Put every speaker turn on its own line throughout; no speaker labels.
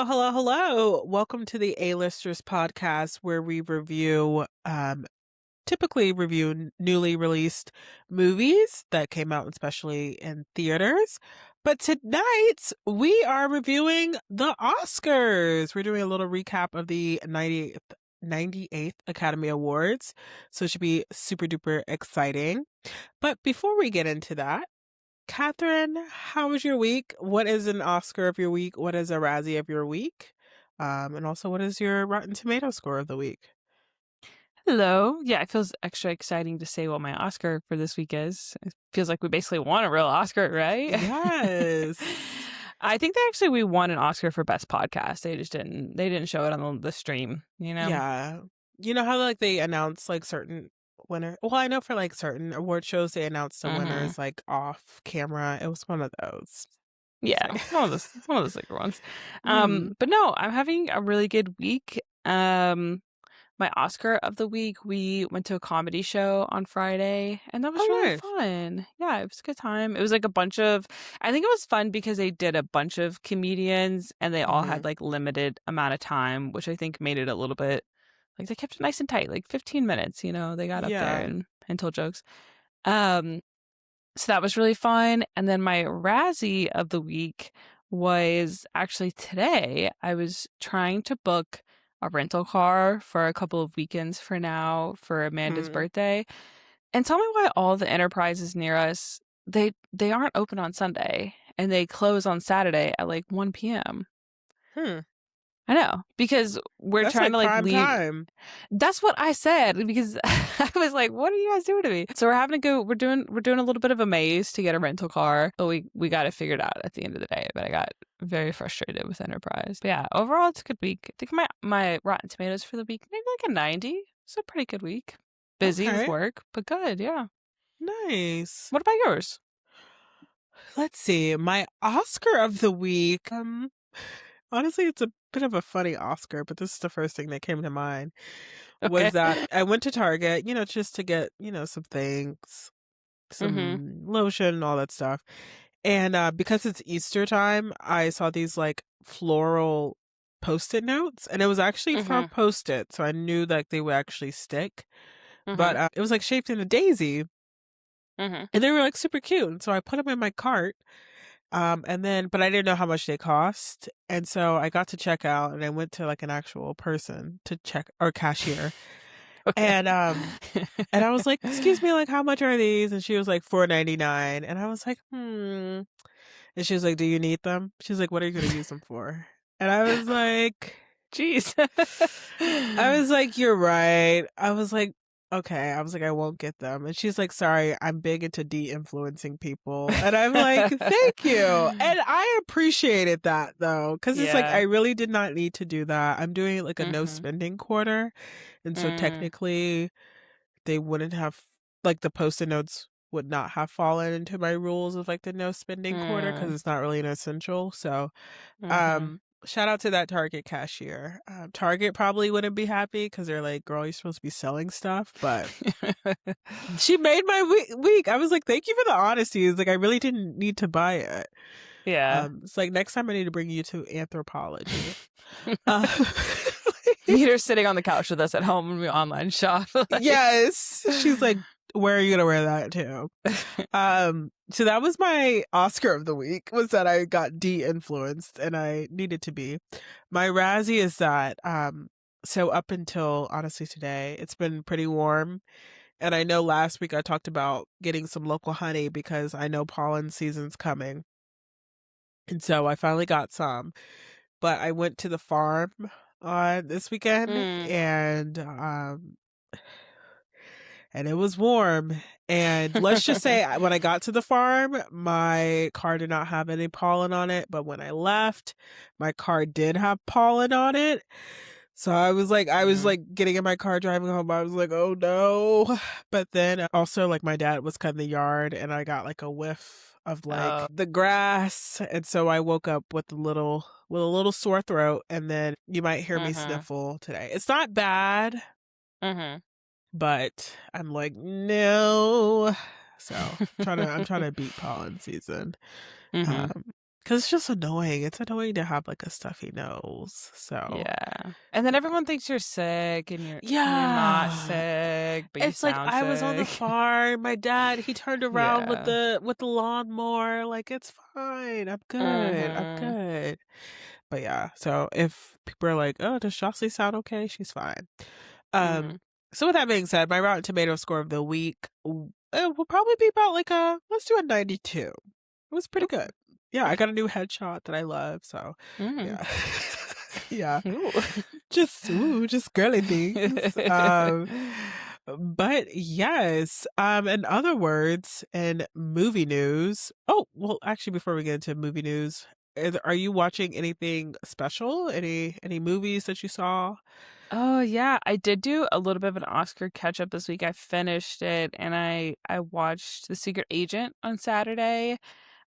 Oh, hello, hello. Welcome to the A-Listers podcast where we typically review newly released movies that came out especially in theaters. But tonight we are reviewing the Oscars. We're doing a little recap of the 98th Academy Awards. So it should be super duper exciting. But before we get into that, Catherine, how was your week? What is an Oscar of your week? What is a Razzie of your week? And also, what is your Rotten Tomato score of the week?
Hello. Yeah, it feels extra exciting to say what my Oscar for this week is. It feels like we basically won a real Oscar, right?
Yes.
I think we won an Oscar for best podcast. They didn't show it on the stream, you know?
Yeah. You know how like they announce like certain winner. Well, I know for like certain award shows they announce the
Mm-hmm.
winners like off camera. It was one of those.
Yeah,
So.
one of the sicker ones.
Mm.
But no, I'm having a really good week. My Oscar of the week, we went to a comedy show on Friday, and that was
Oh,
really
nice.
fun. Yeah, it was a good time. It was like I think it was fun because they did a bunch of comedians and they all
Mm-hmm.
had like limited amount of time, which I think made it a little bit like they kept it nice and tight, like 15 minutes, they got up there
Yeah.
and told jokes. Um, so that was really fun. And then my Razzie of the week was actually today. I was trying to book a rental car for a couple of weekends for now for Amanda's
Mm.
birthday. And tell me why all the enterprises near us they aren't open on Sunday and they close on Saturday at like 1 p.m.
Hmm.
I know, because we're
That's
trying
like
to like
prime
leave.
time.
That's what I said because I was like, "What are you guys doing to me?" So we're having to go. We're doing a little bit of a maze to get a rental car, but we got it figured out at the end of the day. But I got very frustrated with Enterprise. But yeah, overall it's a good week. I think my Rotten Tomatoes for the week maybe like a 90. It's a pretty good week. Busy with
Okay.
work, but good. Yeah.
Nice.
What about yours?
Let's see. My Oscar of the week. Honestly, it's a bit of a funny Oscar, but this is the first thing that came to mind. Was
Okay.
that I went to Target, just to get, some things,
Mhm.
some lotion and all that stuff. And because it's Easter time, I saw these like floral Post-it notes, and it was actually from
Mhm.
Post-it, so I knew that they would actually stick. But
Mhm.
it was like shaped in a daisy,
Mhm.
and they were like super cute. And so I put them in my cart. But I didn't know how much they cost. And so I got to check out and I went to like an actual person to check or cashier.
Okay.
And I was like, excuse me, like how much are these? And she was like $4.99. And I was like, hmm. And she was like, do you need them? She's like, what are you gonna use them for? And
Jeez.
I was like, you're right. I was like, okay. I was like, I won't get them. And she's like, sorry, I'm big into de-influencing people. And I'm like, thank you. And I appreciated that though, because it's like, I
Yeah.
really did not need to do that. I'm doing like a no
Mhm.
spending quarter. And so
Mm.
technically, they wouldn't have, like, the Post-it notes would not have fallen into my rules of like the no spending quarter because
Mm.
it's not really an essential. So,
Mhm.
shout out to that Target cashier. Target probably wouldn't be happy because they're like, girl, you're supposed to be selling stuff. But she made my week. I was like, thank you for the honesty. It's like, I really didn't need to buy it.
Yeah.
It's like, next time I need to bring you to Anthropology. Uh,
Meet her sitting on the couch with us at home when we online shop.
yes. She's like, where are you going to wear that to? So that was my Oscar of the week, was that I got de-influenced and I needed to be. My Razzie is that, so up until honestly today, it's been pretty warm. And I know last week I talked about getting some local honey because I know pollen season's coming. And so I finally got some, but I went to the farm this weekend
Mm.
and it was warm. And let's just say when I got to the farm, my car did not have any pollen on it. But when I left, my car did have pollen on it. So
Mm.
I was like getting in my car driving home. I was like, oh no. But then also like my dad was cutting the yard and I got like a whiff of like
Oh.
the grass. And so I woke up with with a little sore throat, and then you might hear me
Mhm.
sniffle today. It's not bad,
Mhm.
but I'm like, no. So I'm trying to beat pollen season.
Mhm.
Um, Because it's just annoying. It's annoying to have like a stuffy nose. So
Yeah. And then everyone thinks you're sick and you're not
yeah.
sick, but you
It's like
sound
I was on the
sick.
farm. My dad, he turned around with
Yeah.
the lawnmower. Like it's fine. I'm good. I'm
Mhm.
good. But yeah, so if people are like, "Oh, does Jossie sound okay?" She's fine. Um,
Mhm.
so with that being said, my Rotten Tomato score of the week will probably be about like a let's do a 92. It was pretty good.
Ooh.
Yeah, I got a new headshot that I love. So
Mhm.
yeah, yeah.
Ooh.
Just girly things. But yes, in other words, in movie news. Oh, well, actually, before we get into movie news, are you watching anything special? Any movies that you saw?
Oh yeah, I did do a little bit of an Oscar catch up this week. I finished it and I watched The Secret Agent on Saturday.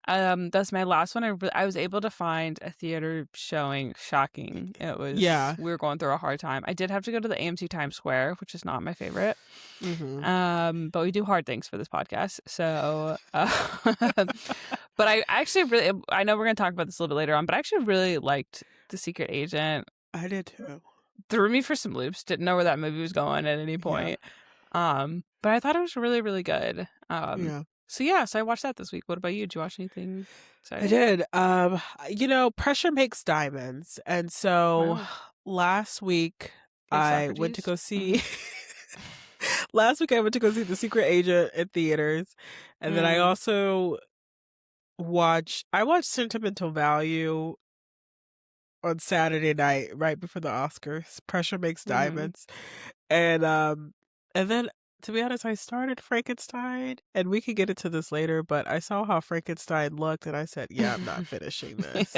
That's my last one. I was able to find a theater showing. Shocking.
Yeah.
We were going through a hard time. I did have to go to the AMC Times Square, which is not my favorite.
Mm-hmm.
But we do hard things for this podcast. So, but I actually really, I know we're going to talk about this a little bit later on, but I actually really liked The Secret Agent.
I did too.
Threw me for some loops. Didn't know where that movie was going at any
Yeah.
point. But I thought it was really, really good.
Yeah.
So yeah, so I watched that this week. What about you? Did you watch anything
I
exciting?
did. Pressure makes diamonds. And so
Wow.
last week
Okay,
I went to
Socrates.
go see last week I went to go see The Secret Agent in theaters. And then
Mm,
I watched Sentimental Value on Saturday night right before the Oscars. Pressure makes
mm-hmm.
diamonds. And then to be honest, I started Frankenstein and we could get into this later, but I saw how Frankenstein looked and I said, "Yeah, I'm not finishing this."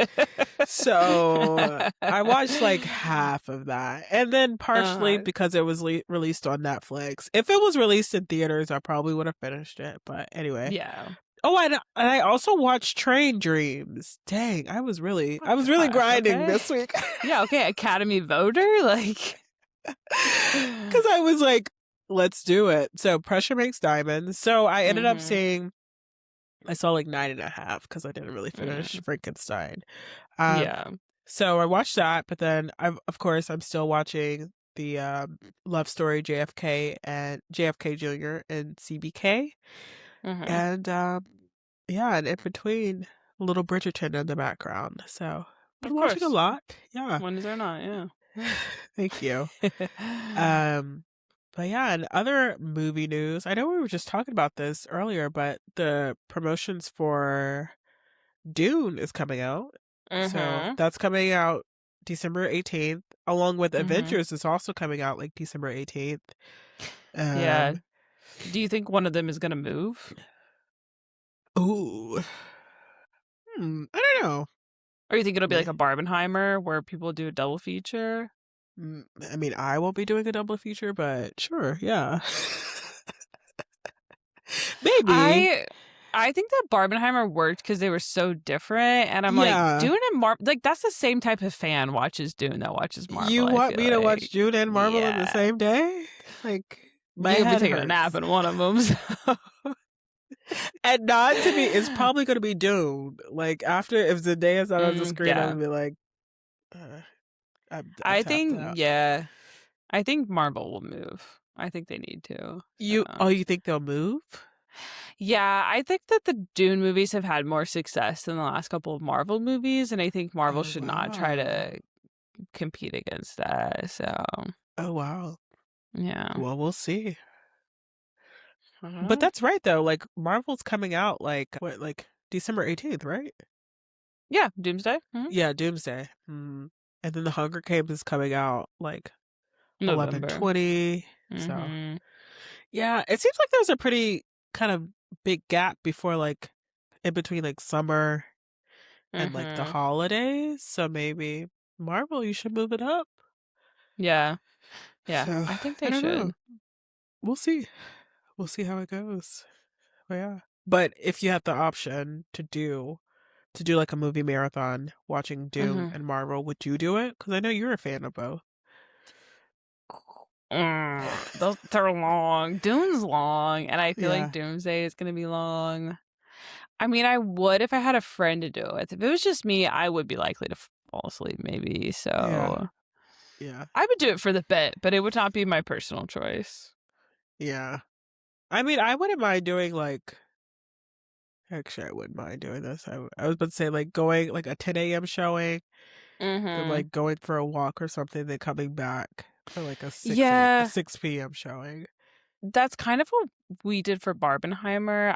So, I watched like half of that. And then partially
uh,
because it was released on Netflix. If it was released in theaters, I probably would have finished it, but anyway.
yeah.
Oh, and I also watched Train Dreams. Dang,
Oh
I was really
gosh.
grinding
Okay.
this week.
Yeah. Okay. Academy voter. Like.
Because I was like, let's do it. So Pressure Makes Diamonds. So I ended up
Mm-hmm.
seeing, I saw like 9.5 because I didn't really finish
Mm,
Frankenstein. Um,
yeah.
so I watched that, but then of course I'm still watching the Love Story JFK Jr. and CBK.
Mm-hmm.
And yeah, and in between, Little Bridgerton in the background. So been
Of
watching a
course.
lot. Yeah.
When is there not? Yeah.
Thank you.
Yeah.
Um, but yeah, and other movie news. I know we were just talking about this earlier, but the promotions for Dune is coming out. So
mm-hmm.
that's coming out December 18th, along with
Mm-hmm.
Avengers is also coming out like December 18th.
Yeah.
Um,
Do you think one of them is gonna move?
ooh, I don't know.
Or you think it'll be like
May-
a Barbenheimer where people do a double feature?
I mean, I won't be doing a double feature, but sure, yeah. Maybe.
I I think that Barbenheimer worked because they were so different, and I'm like,
Yeah.
Dune and Marvel, like that's the same type of fan watches Dune that watches Marvel.
You
I
want
feel
me to watch
like,
June and Marvel in the
yeah,
same day? Like, my
you'll be
head
taking a nap
hurts.
in one of them. So.
And not to me, it's probably going to be Dune. Like, after, if Zendaya's not on the screen, I'm
Yeah,
going to be like, uh, I'm
I
tapped
think
out.
yeah, I think Marvel will move. I think they need to. So.
You think they'll move?
Yeah, I think that the Dune movies have had more success than the last couple of Marvel movies, and I think Marvel
Oh,
should not try
wow.
to compete against that. So,
Oh, wow.
yeah.
Well, we'll see. But
Uh-huh.
that's right, though. Like, Marvel's coming out, like December 18th, right?
Yeah, Doomsday.
Yeah, Doomsday. And then The Hunger Games is coming out, like,
November.
11/20. So,
Mm-hmm.
yeah, it seems like there's a pretty kind of big gap before like in between like summer and like the
Mm-hmm.
holidays. So maybe Marvel, you should move it up.
Yeah. Yeah.
So
I think
I
they
don't know.
should.
We'll see. We'll see how it goes. But yeah. But if you have the option to do like a movie marathon watching Dune
Mm-hmm.
and Marvel, would you do it? Because I know you're a fan of both.
They're long. Dune's long, and I feel like
Yeah.
Doomsday is gonna be long. I mean, I would if I had a friend to do it with. If it was just me, I would be likely to fall asleep, maybe.
Yeah,
So
yeah,
I would do it for the bit, but it would not be my personal choice.
yeah. I mean, I wouldn't mind doing like. Actually, I wouldn't mind doing this. I was about to say like going like a 10 a.m. showing, then
Mm-hmm.
like going for a walk or something, then coming back for like a
Yeah,
6 p.m. showing.
that's kind of what we did for Barbenheimer.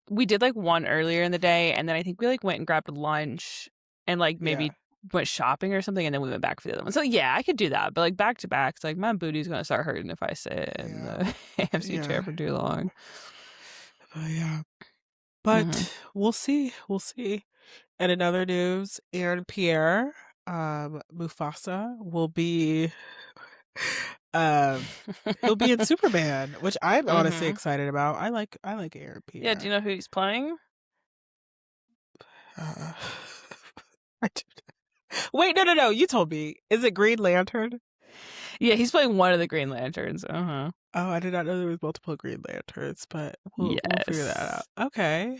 We did like one earlier in the day, and then I think we like went and grabbed lunch and like
Yeah,
maybe went shopping or something, and then we went back for the other one. So yeah, I could do that, but like back to back, it's like my booty's gonna start hurting if I sit in
yeah,
the AMC chair
yeah,
for too long.
yeah.
Hmm.
But we'll see. We'll see. And in other news, Aaron Pierre, Mufasa, will be um he'll be in Superman, which I'm honestly
Hmm.
excited about. I like Aaron
Yeah, do you
Pierre.
know who he's playing?
Uh, I do- Wait, no, no, no. You told me. Is it Green Lantern?
Yeah, he's playing one of the Green Lanterns. Uh-huh.
Oh, I did not know there was multiple Green Lanterns, but we'll figure that out.
Yes.
Okay.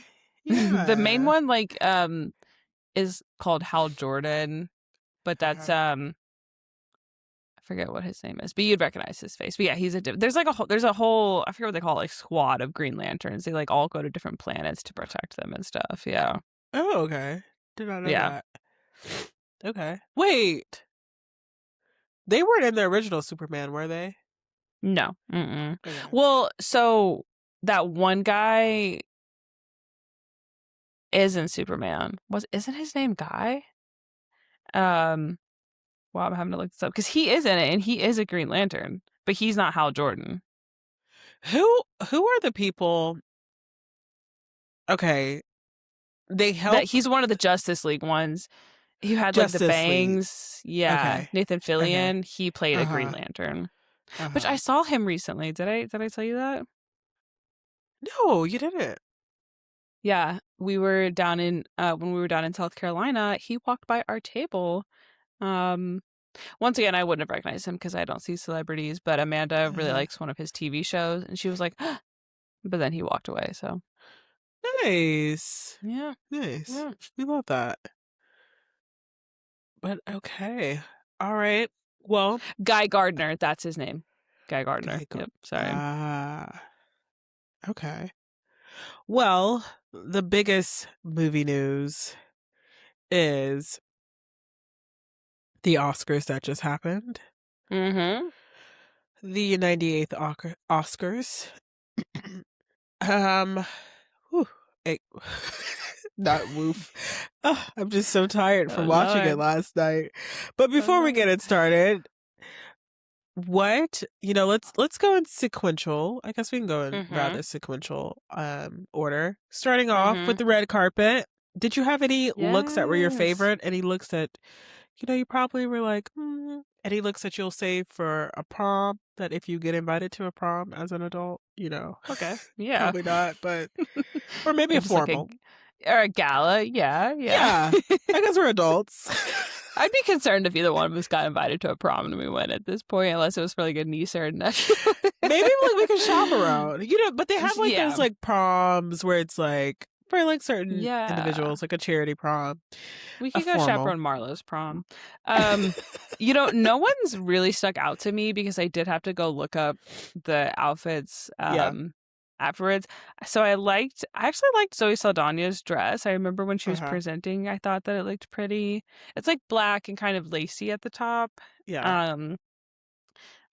The main
Yeah.
one is called Hal Jordan, but that's
Uh-huh.
I forget what his name is, but you'd recognize his face. But yeah, there's like a whole I forget what they call it, like squad of Green Lanterns. They like all go to different planets to protect them and stuff. Yeah.
Oh, okay. Did not know
Yeah.
that. Okay. Wait. They weren't in the original Superman, were they?
No. Mm-mm.
Okay.
Well, so that one guy is in Superman. Isn't his name Guy? Um wow, I'm having to look this up because he is in it and he is a Green Lantern, but he's not Hal Jordan.
Who are the people? Okay, they
That
help
he's one of the Justice League ones. Who had like the
Justice League.
bangs. Yeah,
Okay.
Nathan
Okay.
Fillion. He played a Green
Uh-huh.
Lantern, which I
Uh-huh.
saw him recently. Did I tell you that?
No, you didn't.
Yeah, we were down in when we were down in South Carolina. He walked by our table. Um, Once again, I wouldn't have recognized him because I don't see celebrities. But Amanda really
Uh-huh.
likes one of his TV shows, and she was like, but then he walked away. So
Nice.
yeah,
Nice.
yeah.
We love that. But okay. All right. Well,
Guy Gardner, that's his name. Guy Gardner.
Guy
Yep. Sorry.
Ah, okay. Well, the biggest movie news is the Oscars that just happened.
Mm-hmm.
The 98th Oscars. um, whew, eh, not woof. I'm just so tired from
Oh
watching it
Lord.
last night. But
Oh
before we get
Lord.
it started, let's go in sequential. I guess we can go in
Mm-hmm.
rather sequential order. Starting off with
Mm-hmm.
the red carpet. Did you have any looks that were your
Yes.
favorite? Any looks that you probably were like, any looks that you'll save for a prom that if you get invited to a prom as an adult,
Okay. Yeah.
probably not, but or maybe a
Or just like
formal.
or a gala. Yeah. Yeah.
Yeah, I guess we're adults.
I'd be concerned if either one of us got invited to a prom and we went at this point, unless it was for like a niece or a nephew.
Maybe like we can shop around, but they have like those
Yeah.
like proms where it's like for like certain
Yeah.
individuals, like a charity prom,
We
a
could go
formal.
chaperone Marlowe's prom. Um, no one's really stuck out to me because I did have to go look up the outfits
Yeah.
afterwards. So I actually liked Zoe Saldana's dress. I remember when she
Uh
was
huh.
presenting, I thought that it looked pretty. It's like black and kind of lacy at the top.
Yeah.
Um,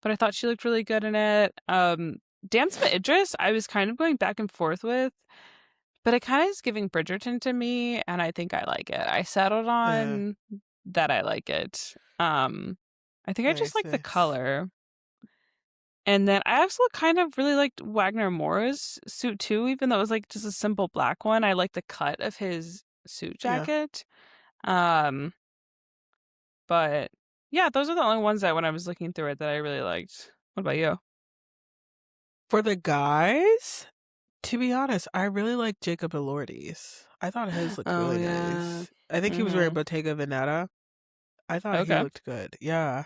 but I thought she looked really good in it. Damson Idris, I was kind of going back and forth with. But it kind of is giving Bridgerton to me, and I think I like it. I settled
Yeah.
on that I like it. I think I just
Nice.
like the
Nice.
color. And then I also kind of really liked Wagner Moore's suit too, even though it was like just a simple black one. I like the cut of his suit
Yeah.
jacket. Um, but yeah, those are the only ones that when I was looking through it that I really liked. What about you?
For the guys, to be honest, I really like Jacob Elordi's. I thought his looked
Oh
really
yeah.
nice. I think he was wearing
Mm-hmm.
Bottega Veneta. I thought he
Okay.
looked good. Yeah.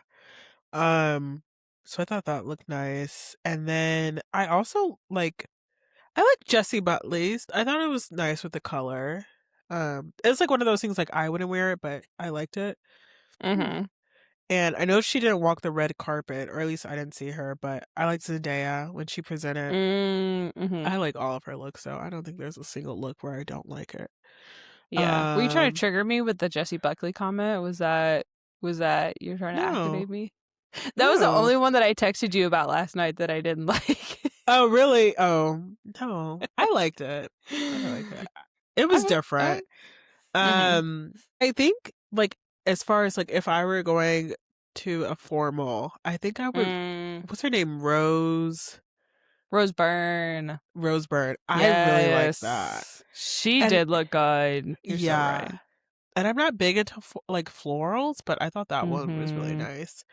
Um, so I thought that looked nice. And then I also like I like Jessie Buckley's. I thought it was nice with the color. It's like one of those things like I wouldn't wear it, but I liked it. Mm.
Mm-hmm.
And I know she didn't walk the red carpet, or at least I didn't see her, but I like Zendaya when she presented.
Mm-hmm.
I like all of her looks, so I don't think there's a single look where I don't like it.
Yeah. Were you trying to
Um,
trigger me with the Jessie Buckley comment? Was that you're trying to
no,
activate me? That was the
no.
only one that I texted you about last night that I didn't like.
Oh, really? Oh, no. I liked it. I liked it. It was different.
Mm-hmm.
I think like as far as like if I were going to a formal, I think I would. What's her name?
Rose Byrne.
Rose Byrne. I really like that.
Yes. She
And
did look good. You're so right.
yeah, and I'm not big into like florals, but I thought that one was really
Mm-hmm.
nice.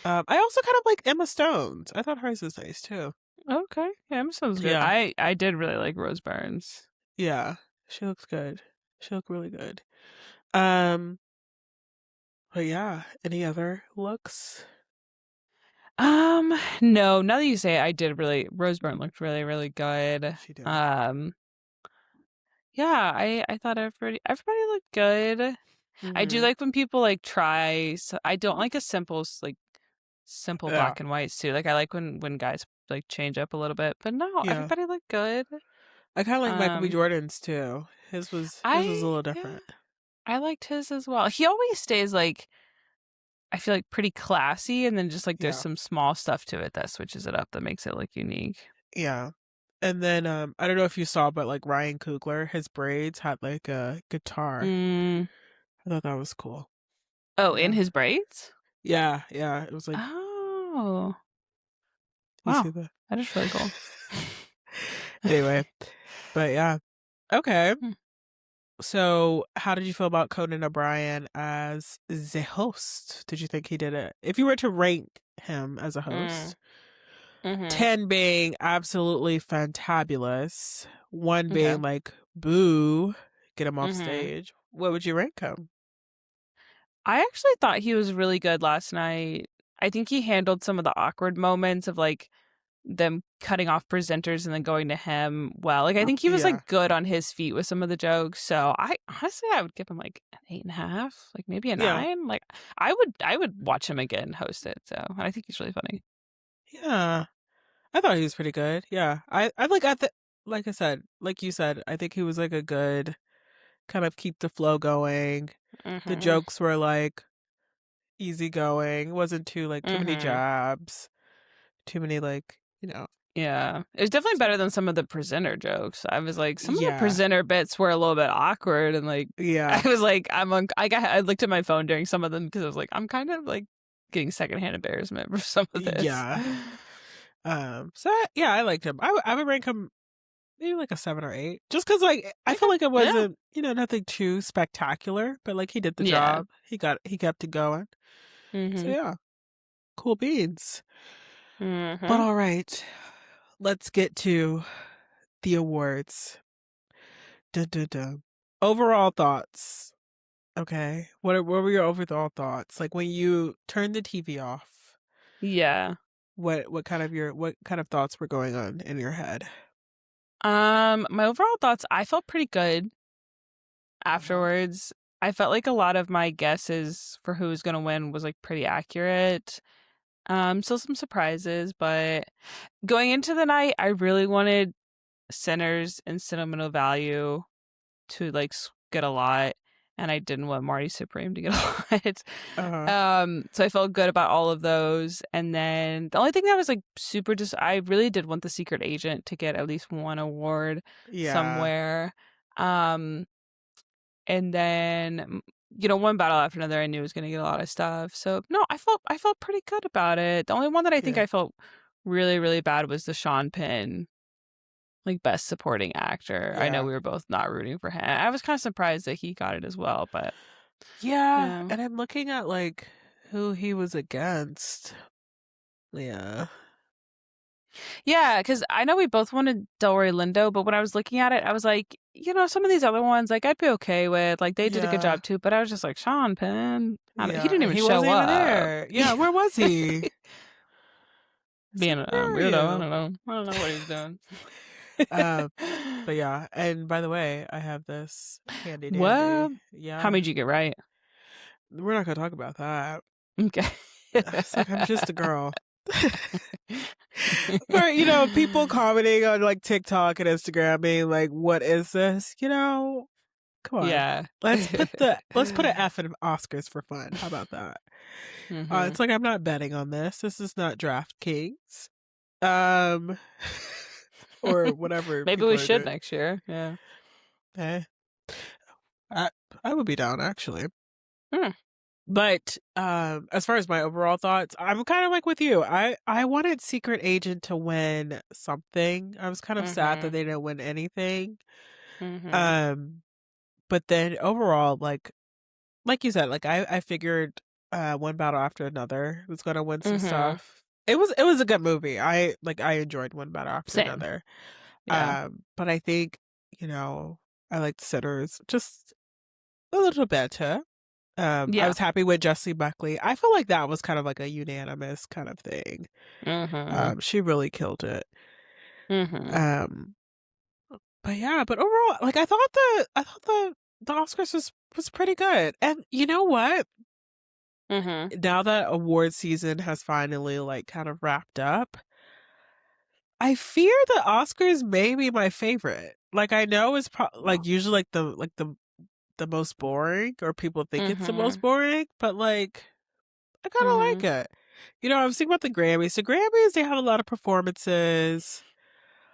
I also kind of like Emma Stone's. I thought hers was nice too.
Okay. Yeah, that sounds good.
Yeah,
I did really like Rose Byrne's.
yeah, she looks good. She looked really good. Um, but yeah, any other looks?
No, now that you say it, I did really Rose Byrne looked really, really good.
She did.
Yeah, I thought everybody looked good. I do
Mm-hmm.
like when people like try. So I don't like a simple
Yeah,
black and white suit. Like I like when guys like change up a little bit. But no,
yeah.
everybody looked good.
I kind of like Michael B.
Um,
Jordan's too. His was a little
yeah,
different.
I liked his as well. He always stays like I feel like pretty classy, and then just like there's
Yeah,
some small stuff to it that switches it up that makes it look unique.
yeah. And then I don't know if you saw, but like Ryan Coogler, his braids had like a guitar.
Mm.
I thought that was cool.
Oh, in
Yeah,
his braids?
yeah, yeah. It was like
Oh,
you
wow,
see the.
that is really cool.
Anyway, but yeah, okay.
Hmm.
So, how did you feel about Conan O'Brien as the host? Did you think he did it? If you were to rank him as a
Mm.
host,
Mm-hmm.
10 being absolutely fantabulous, 1
Okay.
being like, boo, get him off
Mm-hmm.
stage, what would you rank him?
I actually thought he was really good last night. I think he handled some of the awkward moments of like them cutting off presenters and then going to him well. Like I think he was
Yeah,
like good on his feet with some of the jokes. So I honestly I would give him like an 8.5, like maybe a
yeah,
9. Like I would watch him again host it. So and I think he's really funny.
yeah. I thought he was pretty good. Yeah, I like like I said, like you said, I think he was like a good kind of keep the flow going. The
Mm-hmm.
jokes were like easygoing. It wasn't too many
Mm-hmm.
jabs, too many like
Yeah. It was definitely
So
better than some of the presenter jokes. I was like, some of the
yeah,
presenter bits were a little bit awkward and like I
yeah,
was like, I looked at my phone during some of them because I was like, I'm kind of like getting secondhand embarrassment for some of this.
yeah. So yeah, I liked him. I would rank him maybe like a 7 or 8, just because like I feel
Okay.
like it
Yeah.
wasn't nothing too spectacular, but like he did the
Yeah.
job. He kept it going. So
Mhm.
yeah, cool beans. But
Mhm.
all right, let's get to the awards. Dun, dun, dun. Overall thoughts. Okay, what were your overall thoughts? Like when you turned the TV off,
Yeah.
what kind of thoughts were going on in your head?
My overall thoughts, I felt pretty good
Uh-huh.
afterwards. I felt like a lot of my guesses for who was going to win was like pretty accurate. Still some surprises, but going into the night, I really wanted Sinners and Sentimental Value to like get a lot, and I didn't want Marty Supreme to get a lot.
Uh-huh.
So I felt good about all of those, and then the only thing that was like super just I really did want the Secret Agent to get at least one award
Yeah.
somewhere. Um, and then one battle after another I knew was going to get a lot of stuff. So no, I felt pretty good about it. The only one that I think
Yeah.
I felt really really bad was the Sean Penn like best supporting actor. I know
Yeah.
we were both not rooting for him. I was kind of surprised that he got it as well, but
Yeah,
yeah.
and I'm looking at like who he was against. Yeah.
Yeah, because I know we both wanted Delroy Lindo, but when I was looking at it, I was like, some of these other ones, like I'd be okay with. Like they did a good
Yeah.
job too, but I was just like, Sean Penn, he
Yeah,
didn't
and
even
he
show
wasn't even
up.
there. Yeah, where was he? So
Being a
where are
weirdo. I
you?
don't know. I don't know what he was doing.
Um, but yeah, and by the way, I have this handy dandy.
What? How
Yeah,
many did you get right?
we're not gonna talk about that.
Okay.
It's like I'm just a girl. Or people commenting on like TikTok and Instagram being like, "What is this?" Come on.
Yeah.
Let's put an F in Oscars for fun. How about that?
Hmm.
It's like I'm not betting on this. This is not DraftKings, um, or whatever
Maybe
people
we
are
should
doing.
next year. Yeah.
Eh, I I would be down actually.
Hmm.
But as far as my overall thoughts, I'm kind of like with you. I wanted Secret Agent to win something. I was kind of sad that
Mhm.
they didn't win anything.
Mhm.
Um, but then overall, like you said, like I figured one battle after another was gonna win some
Mhm.
stuff. It was a good movie. I enjoyed one battle after
Same.
another.
Yeah.
But I think, I liked Sinners just a little better. I
Yeah.
was happy with Jessie Buckley. I feel like that was kind of like a unanimous kind of thing.
Mhm.
She really killed it.
Mhm.
Um, but yeah, but overall, like I thought the Oscars was pretty good. And you know what?
Mhm.
Now that award season has finally like kind of wrapped up, I fear the Oscars may be my favorite. Like I know it's like usually like the most boring, or people think it's the most
Mhm.
boring, but like I kind of
Mhm.
like it. I was thinking about the Grammys. The Grammys, they have a lot of performances,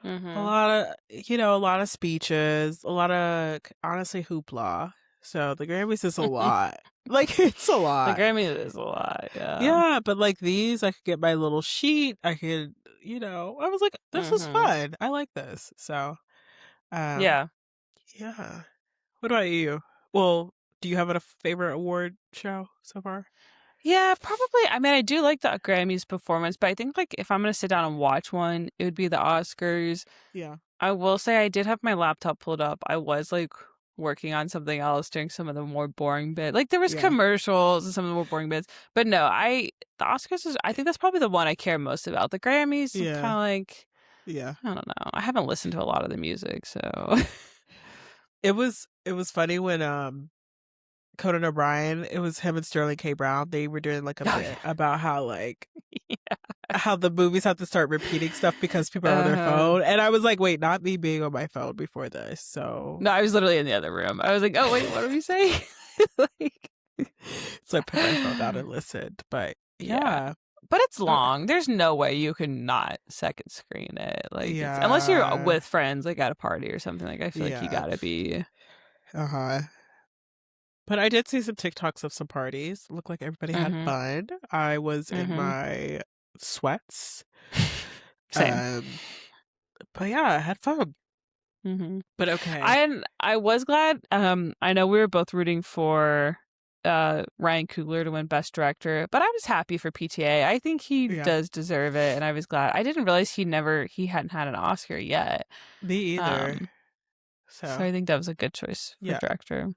Mhm.
a lot of speeches, a lot of honestly hoopla. So the Grammys is a lot. Like it's a
The
lot.
Grammys is a lot. Yeah.
Yeah, but like these, I could get my little sheet. I could, I was like, this is
Mhm.
fun. I like this. So, um,
Yeah.
yeah. What about you? Well, do you have a favorite award show so far?
Yeah, probably. I mean, I do like the Grammys performance, but I think like if I'm gonna sit down and watch one, it would be the Oscars.
Yeah.
I will say I did have my laptop pulled up. I was like working on something else during some of the more boring bit. Like there was
Yeah.
commercials and some of the more boring bits. But no, the Oscars is I think that's probably the one I care most about. The Grammys, I'm
Yeah.
kind of like
Yeah.
I don't know. I haven't listened to a lot of the music, so
It was funny when Conan O'Brien, it was him and Sterling K. Brown. They were doing like a
oh
bit about how the movies have to start repeating stuff because people are on
yeah.
their
Uh-huh.
phone. And I was like, wait, not me being on my phone before this. So
No, I was literally in the other room. I was like, "Oh wait, what did we say?" like
so I put my phone down and listened. But
yeah.
yeah.
But it's
Uh,
long. There's no way you can not second screen it. Like it's unless you're
yeah.
with friends, like at a party or something. Like I feel like you
Yeah.
gotta be.
Uh-huh. But I did see some TikToks of some parties. Looked like everybody had
Mhm.
fun. I was in
Mhm.
my sweats.
Same.
Um, but yeah, I had fun.
Mhm.
But okay.
I was glad. I know we were both rooting for Ryan Coogler to win Best Director, but I was happy for PTA. I think he
Yeah.
does deserve it, and I was glad. I didn't realize he hadn't had an Oscar yet.
Me either.
Um, so
So
I think that was a good choice for
yeah.
director.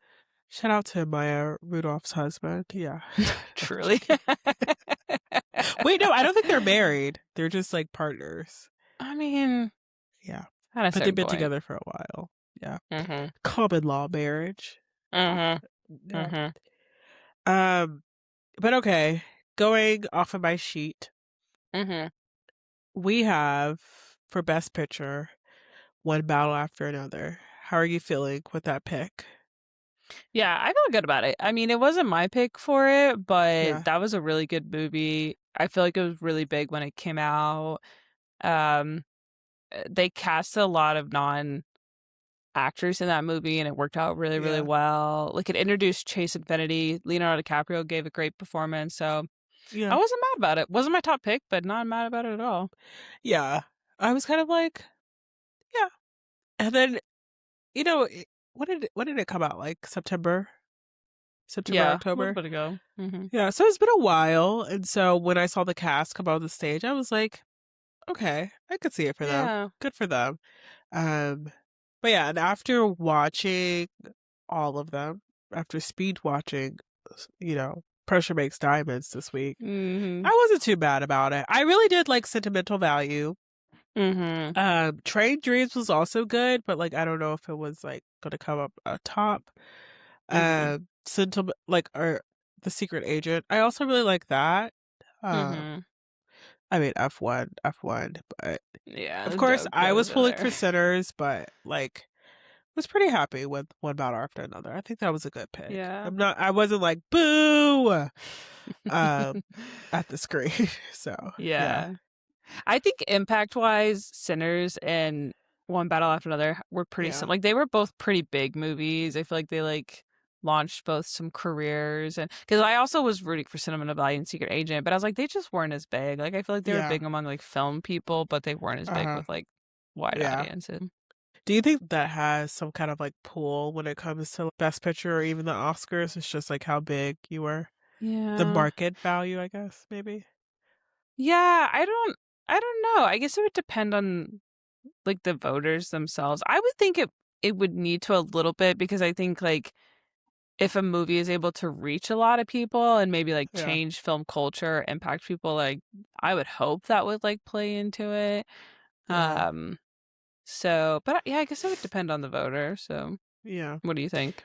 Shout out to Maya Rudolph's husband. Yeah. No, I'm
Truly.
joking. Wait, no, I don't think they're married. They're just like partners.
I mean,
Yeah.
at a
But they've
certain
been
point.
together for a while. Yeah.
Mhm.
Common law marriage.
Mhm.
Yeah.
Mhm.
Um, but okay. Going off of my sheet,
Mhm.
we have for Best Picture one battle after another. How are you feeling with that pick?
Yeah, I feel good about it. I mean, it wasn't my pick for it, but
Yeah.
that was a really good movie. I feel like it was really big when it came out. Um, they cast a lot of non-actors in that movie, and it worked out really, really
Yeah.
well. Like it introduced Chase Infinity. Leonardo DiCaprio gave a great performance, so I
Yeah.
wasn't mad about it. Wasn't my top pick, but not mad about it at all.
Yeah. I was kind of like, yeah. And then, when did it come out? Like September,
Yeah, a little
October?
bit ago. Hmm.
Yeah, so it's been a while. And so when I saw the cast come on the stage, I was like, okay, I could see it for them.
Yeah.
Good for them. Um, but yeah, and after watching all of them, after speed watching, Pressure Makes Diamonds this week,
Hmm.
I wasn't too bad about it. I really did like Sentimental Value.
Mhm.
Train Dreams was also good, but like I don't know if it was like gonna come up top.
Mhm.
Sentiment like or The Secret Agent. I also really like that. Um,
Mhm.
I mean F1, but of
Yeah,
course
Doug
I was
goes in
pulling
there.
for Sinners, but like was pretty happy with one battle after another. I think that was a good pick.
Yeah.
I wasn't like boo um at the screen. So yeah.
Yeah. I think impact wise, Sinners and One Battle After Another were pretty
Yeah.
similar. Like they were both pretty big movies. I feel like they like launched both some careers, and because I also was rooting for Cinema Valley and Secret Agent, but I was like they just weren't as big. Like I feel like they were
Yeah.
big among like film people, but they weren't as big
Uh-huh.
with like wide
Yeah.
audiences.
Do you think that has some kind of like pull when it comes to Best Picture or even the Oscars? It's just like how big you were, the
Yeah.
market value, I guess, maybe.
Yeah, I don't know. I guess it would depend on like the voters themselves. I would think it would need to a little bit because I think like if a movie is able to reach a lot of people and maybe like
Yeah.
change film culture, impact people, like I would hope that would like play into it.
Uh-huh.
Um so but yeah, I guess it would depend on the voter. So
Yeah.
what do you think?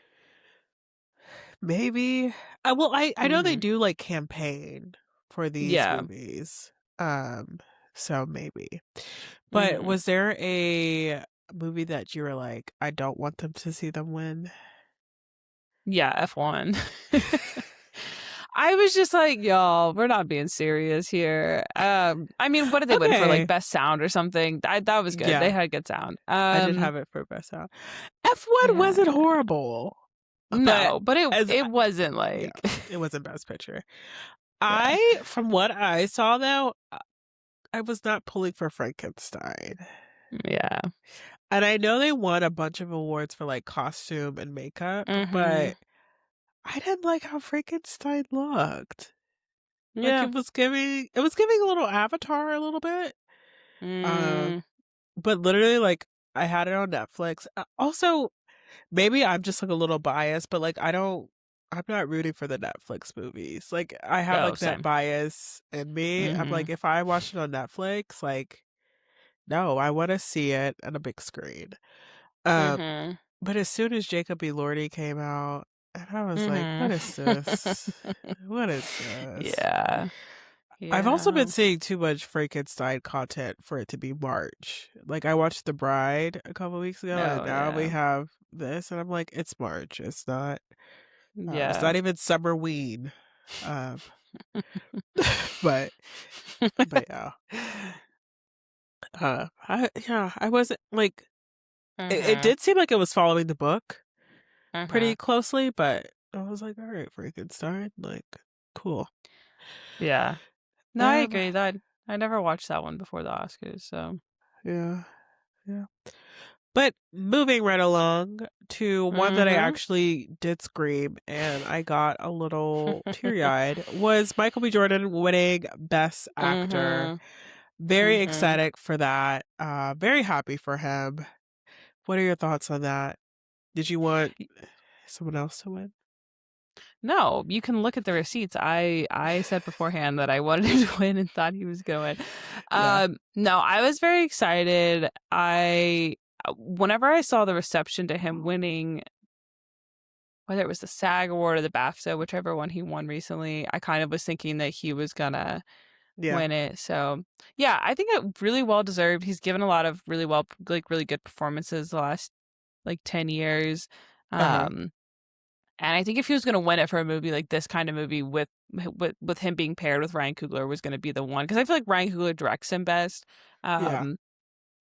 Maybe. Well, I know they
Mhm.
do like campaign for these
Yeah.
movies. Um, so maybe. But
Mhm.
was there a movie that you were like, I don't want them to see them win?
Yeah, F1. I was just like, y'all, we're not being serious here. I mean, what did they win for? Like
Okay.
best sound or something? That was good. They
Yeah,
had good sound.
I did have it for best sound. F1
Yeah.
wasn't horrible, but
No, but it
as
it wasn't
yeah,
like
it wasn't best picture.
yeah.
From what I saw though, I was not pulling for Frankenstein.
Yeah.
And I know they won a bunch of awards for like costume and makeup,
Mhm.
but I didn't like how Frankenstein looked. Like
Yeah.
it was giving a little Avatar a little bit. Um,
Mm,
but literally like I had it on Netflix. Also, maybe I'm just like a little biased, but like I'm not rooting for the Netflix movies. Like I have
oh,
like that
same.
bias in me. I'm like
Mhm.
if I watch it on Netflix, like no, I want to see it on a big screen. Um,
Mhm.
but as soon as Jacob B. Lordy came out, and I was like,
Mhm.
what is this? What is this?
Yeah.
I've also been
Yeah.
seeing too much Frankenstein content for it to be March. Like I watched The Bride a couple weeks ago, and
Oh,
now we
yeah.
have this, and I'm like, it's March. It's
Yeah.
not even summerween. Um, but yeah, I wasn't like it
Mhm.
did seem like it was following the book pretty
Mhm.
closely, but I was like, all right, Frankenstein, like cool.
Yeah. No, I
Um,
agree that I never watched that one before the Oscars, so.
yeah, yeah. But moving right along to one that I
Mhm.
actually did scream and I got a little teary eyed was Michael B. Jordan winning Best Actor.
Mhm.
Very
Mhm.
ecstatic for that. Very happy for him. What are your thoughts on that? Did you want someone else to win?
No, you can look at the receipts. I said beforehand that I wanted him to win and thought he was going to win.
Yeah.
No, I was very excited. I whenever I saw the reception to him winning, whether it was the SAG award or the BAFTA, whichever one he won recently, I kind of was thinking that he was gonna
Yeah.
win it. So yeah, I think it really well deserved. He's given a lot of really good performances the last like 10 years.
Uh-huh.
Um And I think if he was going to win it for a movie like this kind of movie with him being paired with Ryan Coogler was going to be the one because I feel like Ryan Coogler directs him best,
Yeah.
um,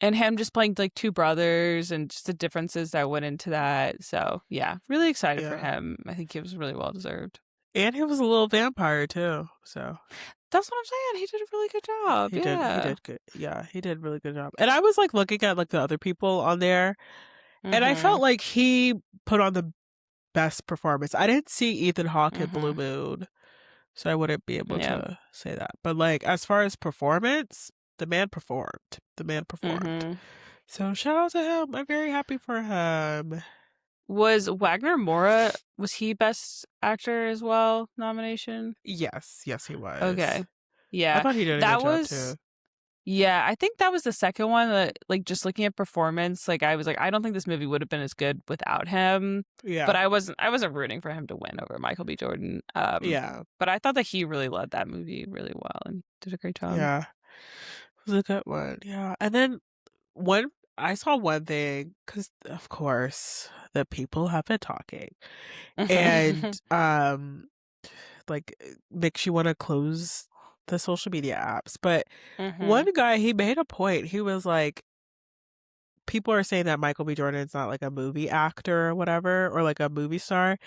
and him just playing like two brothers and just the differences that went into that. So yeah, really excited for
Yeah.
him. I think he was really well deserved.
And he was a little vampire too. So
That's what I'm saying. He did a really good job.
he
Yeah.
did good. Yeah, he did a really good job. And I was like looking at like the other people on there and I felt
Mhm.
like he put on the best performance. I didn't see Ethan Hawke in Blue
Mhm.
Moon, so I wouldn't be able
Yeah.
to say that. But like as far as performance, the man performed. The man performed.
Mhm.
So shout out to him. I'm very happy for him.
Was Wagner Moura was he best actor as well nomination?
Yes, yes he was.
Okay.
I
Yeah.
thought he did a good
That
job
was
too.
Yeah, I think that was the second one that, like, just looking at performance, like, I was like, I don't think this movie would have been as good without him. But
Yeah.
I wasn't rooting for him to win over Michael B. Jordan.
Yeah.
But I thought that he really led that movie really well and did a great job.
Yeah. It was a good one. Yeah. And then one I saw one thing because of course the people have been talking and like makes you want to close the social media apps. But
Mhm.
one guy, he made a point. He was like, people are saying that Michael B. Jordan's not like a movie actor or whatever, or like a movie star.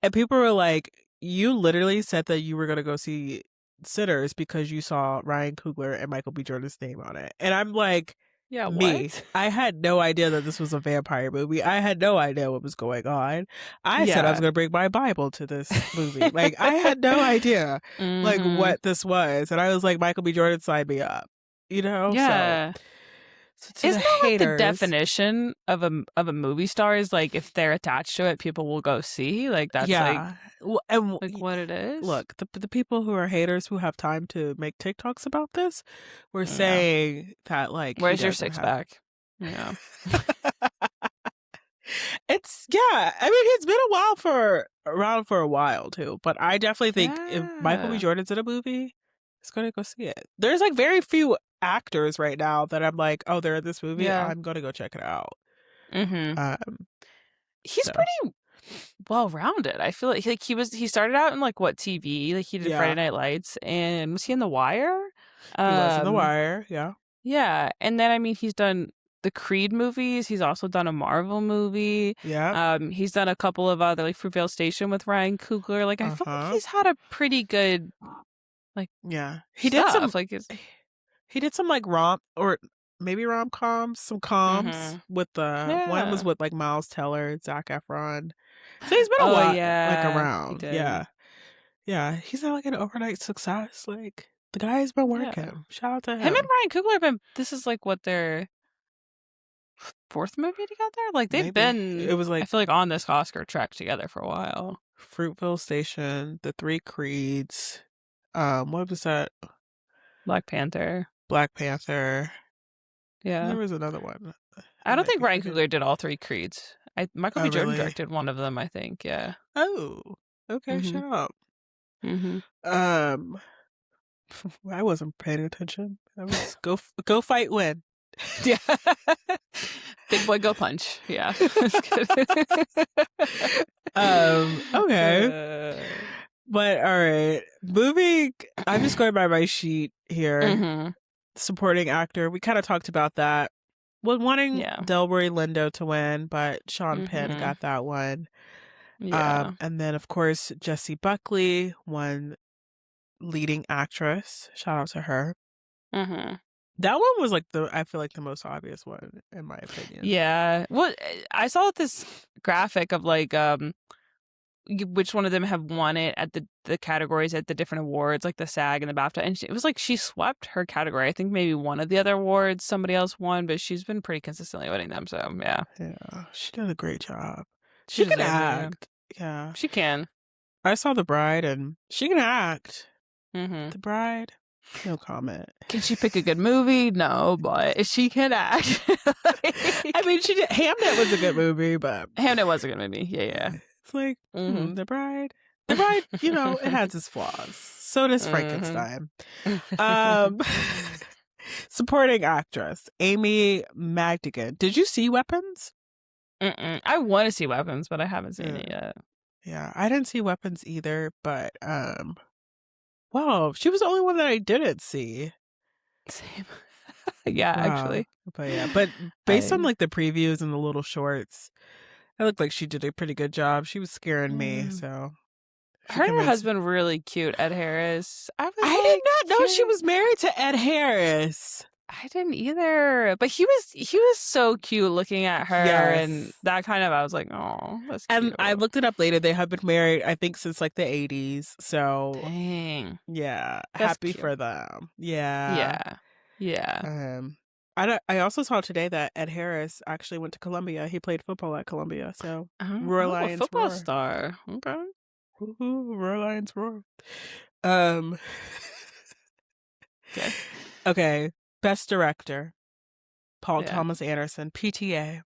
And people were like, you literally said that you were going to go see Sinners because you saw Ryan Coogler and Michael B. Jordan's name on it. And I'm like,
Yeah,
me,
what?
I had no idea that this was a vampire movie. I had no idea what was going on. I said I was
Yeah.
going to bring my Bible to this movie. Like, I had no idea, like,
Mhm.
what this was. And I was like, Michael B. Jordan signed me up, you know?
Yeah.
So to the
Isn't that like the
haters,
definition of a movie star is like if they're attached to it, people will go see? Like that's
yeah.
like what it is?
Look, the people who are haters who have time to make TikToks about this were
Yeah.
saying that like he
Where's your
doesn't
six
have.
pack? Yeah.
It's yeah. I mean, he's been around for a while too. But I definitely think if Michael B.
Yeah.
Jordan's in a movie, he's gonna go see it. There's like very few actors right now that I'm like, oh, they're in this movie.
Yeah.
I'm gonna go check it out.
Mhm.
Um.
He's
So
pretty well rounded. I feel like he started out in like what TV? Like he did Friday
yeah,
Night Lights and was he in The Wire?
he was in The
Um
Wire. Yeah.
Yeah, and then I mean he's done the Creed movies. He's also done a Marvel movie.
Yep.
He's done a couple of other like Fruitvale Station with Ryan Coogler. Like I
Uh
feel like
huh.
he's had a pretty good like
Yeah.
stuff. Like it's
He did some like or maybe rom coms, some coms
hmm
with the one was
Yeah.
with like Miles Teller, Zac Efron. So he's been a
Oh
lot like
yeah, he
around.
did.
Yeah. Yeah. He's not like an overnight success. Like the guy's been
Yeah.
working. Shout out to
Him and
him.
Ryan Coogler have been this is like what their fourth movie together? Like they've
Maybe.
been
It was
I
like
feel like on this Oscar track together for a while.
Fruitville Station, The Three Creeds, what was that?
Black Panther.
Black Panther. And there
Yeah.
was another one. I
I don't
might
think
be
Ryan
forgetting.
Coogler did all three Creeds. Michael
Oh
B. Jordan
really?
directed one of them, I think. Yeah.
Oh. Okay,
Mhm.
shut up.
Mhm.
Um I wasn't paying attention. I was go fight win.
Yeah. Big boy go punch. Yeah. That's good.
Okay.
uh,
But all right. Moving I'm just going by my sheet here.
mhm.
Supporting actor. We kind of talked about that. Well, wanting
Yeah.
Delroy Lindo to win, but Sean Penn
Mhm.
got that one.
Yeah.
And then of course Jessie Buckley won leading actress. Shout out to her.
Mhm.
That one was like I feel like the most obvious one in my opinion.
Yeah. Well, I saw this graphic of like which one of them have won it at the categories at the different awards, like the SAG and the BAFTA, and it was like she swept her category. I think maybe one of the other awards somebody else won, but she's been pretty consistently winning them. So yeah,
Yeah, she did a great job.
she
She can
deserves it. Yeah,
act. Yeah.
she can.
I saw The Bride and she can act.
Hmm
The Bride, no comment.
Can she pick a good movie? No, but she can act.
I mean, she did. Hamnet was a good movie, but
Hamnet was a good movie. Yeah,
it's like
yeah.
The Bride. The Bride, you know, it has its flaws. So does
hmm
Frankenstein. Um, supporting actress Amy Madigan. Did you see Weapons?
I want to see Weapons, but I haven't seen
Yeah.
it yet.
Yeah, I didn't see Weapons either, but wow, she was the only one that I didn't see.
Same. Yeah,
Wow.
actually.
But based on
I
like the previews and the little shorts, it looked like she did a pretty good job. She was scaring me,
yeah.
so she
Her and her
convinced.
husband really cute, Ed Harris. I was
I did
like,
not know she
cute.
was married to Ed Harris.
I didn't either, but he was so cute looking at her, and
Yes.
that kind of I was like, oh, that's
And
cute.
I looked it up later. They have been married, I think, since like the 80s. So
Dang,
yeah,
that's
happy
cute.
for them. Yeah.
Yeah, yeah.
I also saw today that Ed Harris actually went to Columbia. He played football at Columbia. So Roar
Oh, a
Lions
football
roar.
star. Okay.
Woohoo, Roar Lions roar. Um
Okay.
okay. Best Director, Paul
Yeah.
Thomas Anderson, PTA,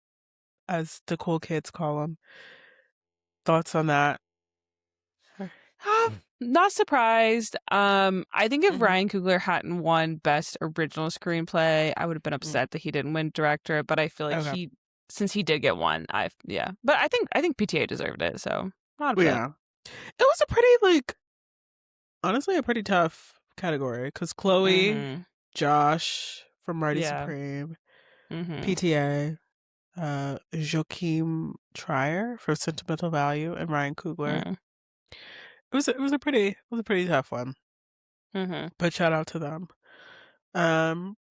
as the cool kids call him. Thoughts on that?
Not surprised. I think if
Mm-hmm.
Ryan Coogler hadn't won Best Original Screenplay, I would have been
Mm.
upset that he didn't win Director. But I feel like
Okay.
since he did get one, yeah. But I think PTA deserved it, so not upset.
Yeah. It was a pretty, like, honestly, a pretty tough category because Chloe,
Mm-hmm.
Josh from Mighty
Yeah.
Supreme,
Mm-hmm.
PTA, Joachim Trier for Sentimental Value, and Ryan Coogler. It was a pretty tough one,
Mm-hmm.
but shout out to them.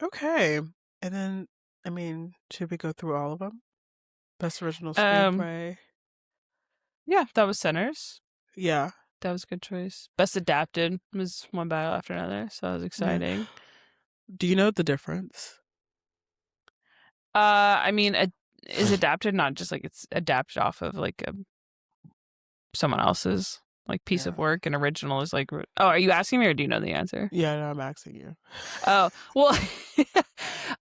Okay, and then I mean, should we go through all of them? Best original
Um.
screenplay.
Yeah, that was Sinners.
Yeah,
That was a good choice. Best Adapted was one battle after another, so that was
yeah.
exciting.
Do you know the difference?
I mean, is adapted not just like it's adapted off of like someone else's like piece of
Yeah,
work, and original is like, oh, are you asking me or do you know the answer?
yeah. No, I'm asking you.
Oh, well,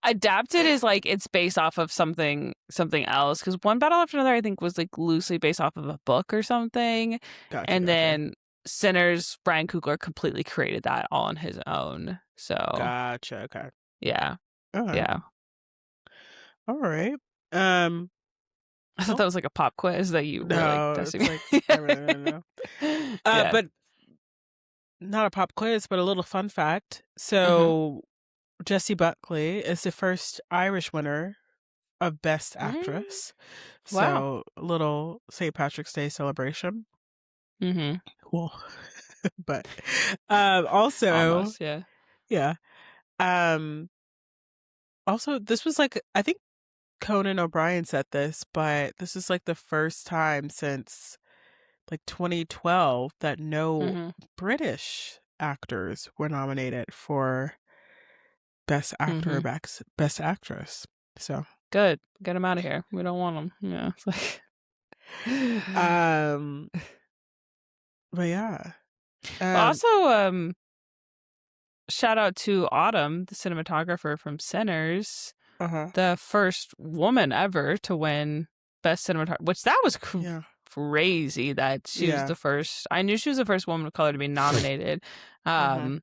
adapted is like it's based off of something else, because one battle after another I think was like loosely based off of a book or something,
Got you.
and
Got you.
then Sinners, Brian Coogler completely created that all on his own. So
Gotcha. Okay.
yeah,
All right.
yeah.
All right. Um.
I thought
Well,
that was like a pop quiz that you were like
no,
testing
it's
me.
like I really don't know.
Yeah.
But not a pop quiz, but a little fun fact.
Mm-hmm.
So Jessie Buckley is the first Irish winner of Best
Mm,
Actress.
wow.
So a little St. Patrick's Day celebration.
Mm-hmm.
Cool. But also,
Almost, yeah.
yeah. Um also this was like I think Conan O'Brien said this, but this is like the first time since like 2012 that no
Mm-hmm.
British actors were nominated for Best Actor or
Mm-hmm.
Best Actress. So,
Good. Get him out of here. We don't want him. Yeah. It's like.
um, but yeah, um,
Also, shout out to Autumn, the cinematographer from Sinners,
uh-huh,
the first woman ever to win Best Cinematographer, which that was
yeah,
crazy that she was
yeah,
the first. I knew she was the first woman of color to be nominated.
uh-huh,
Um,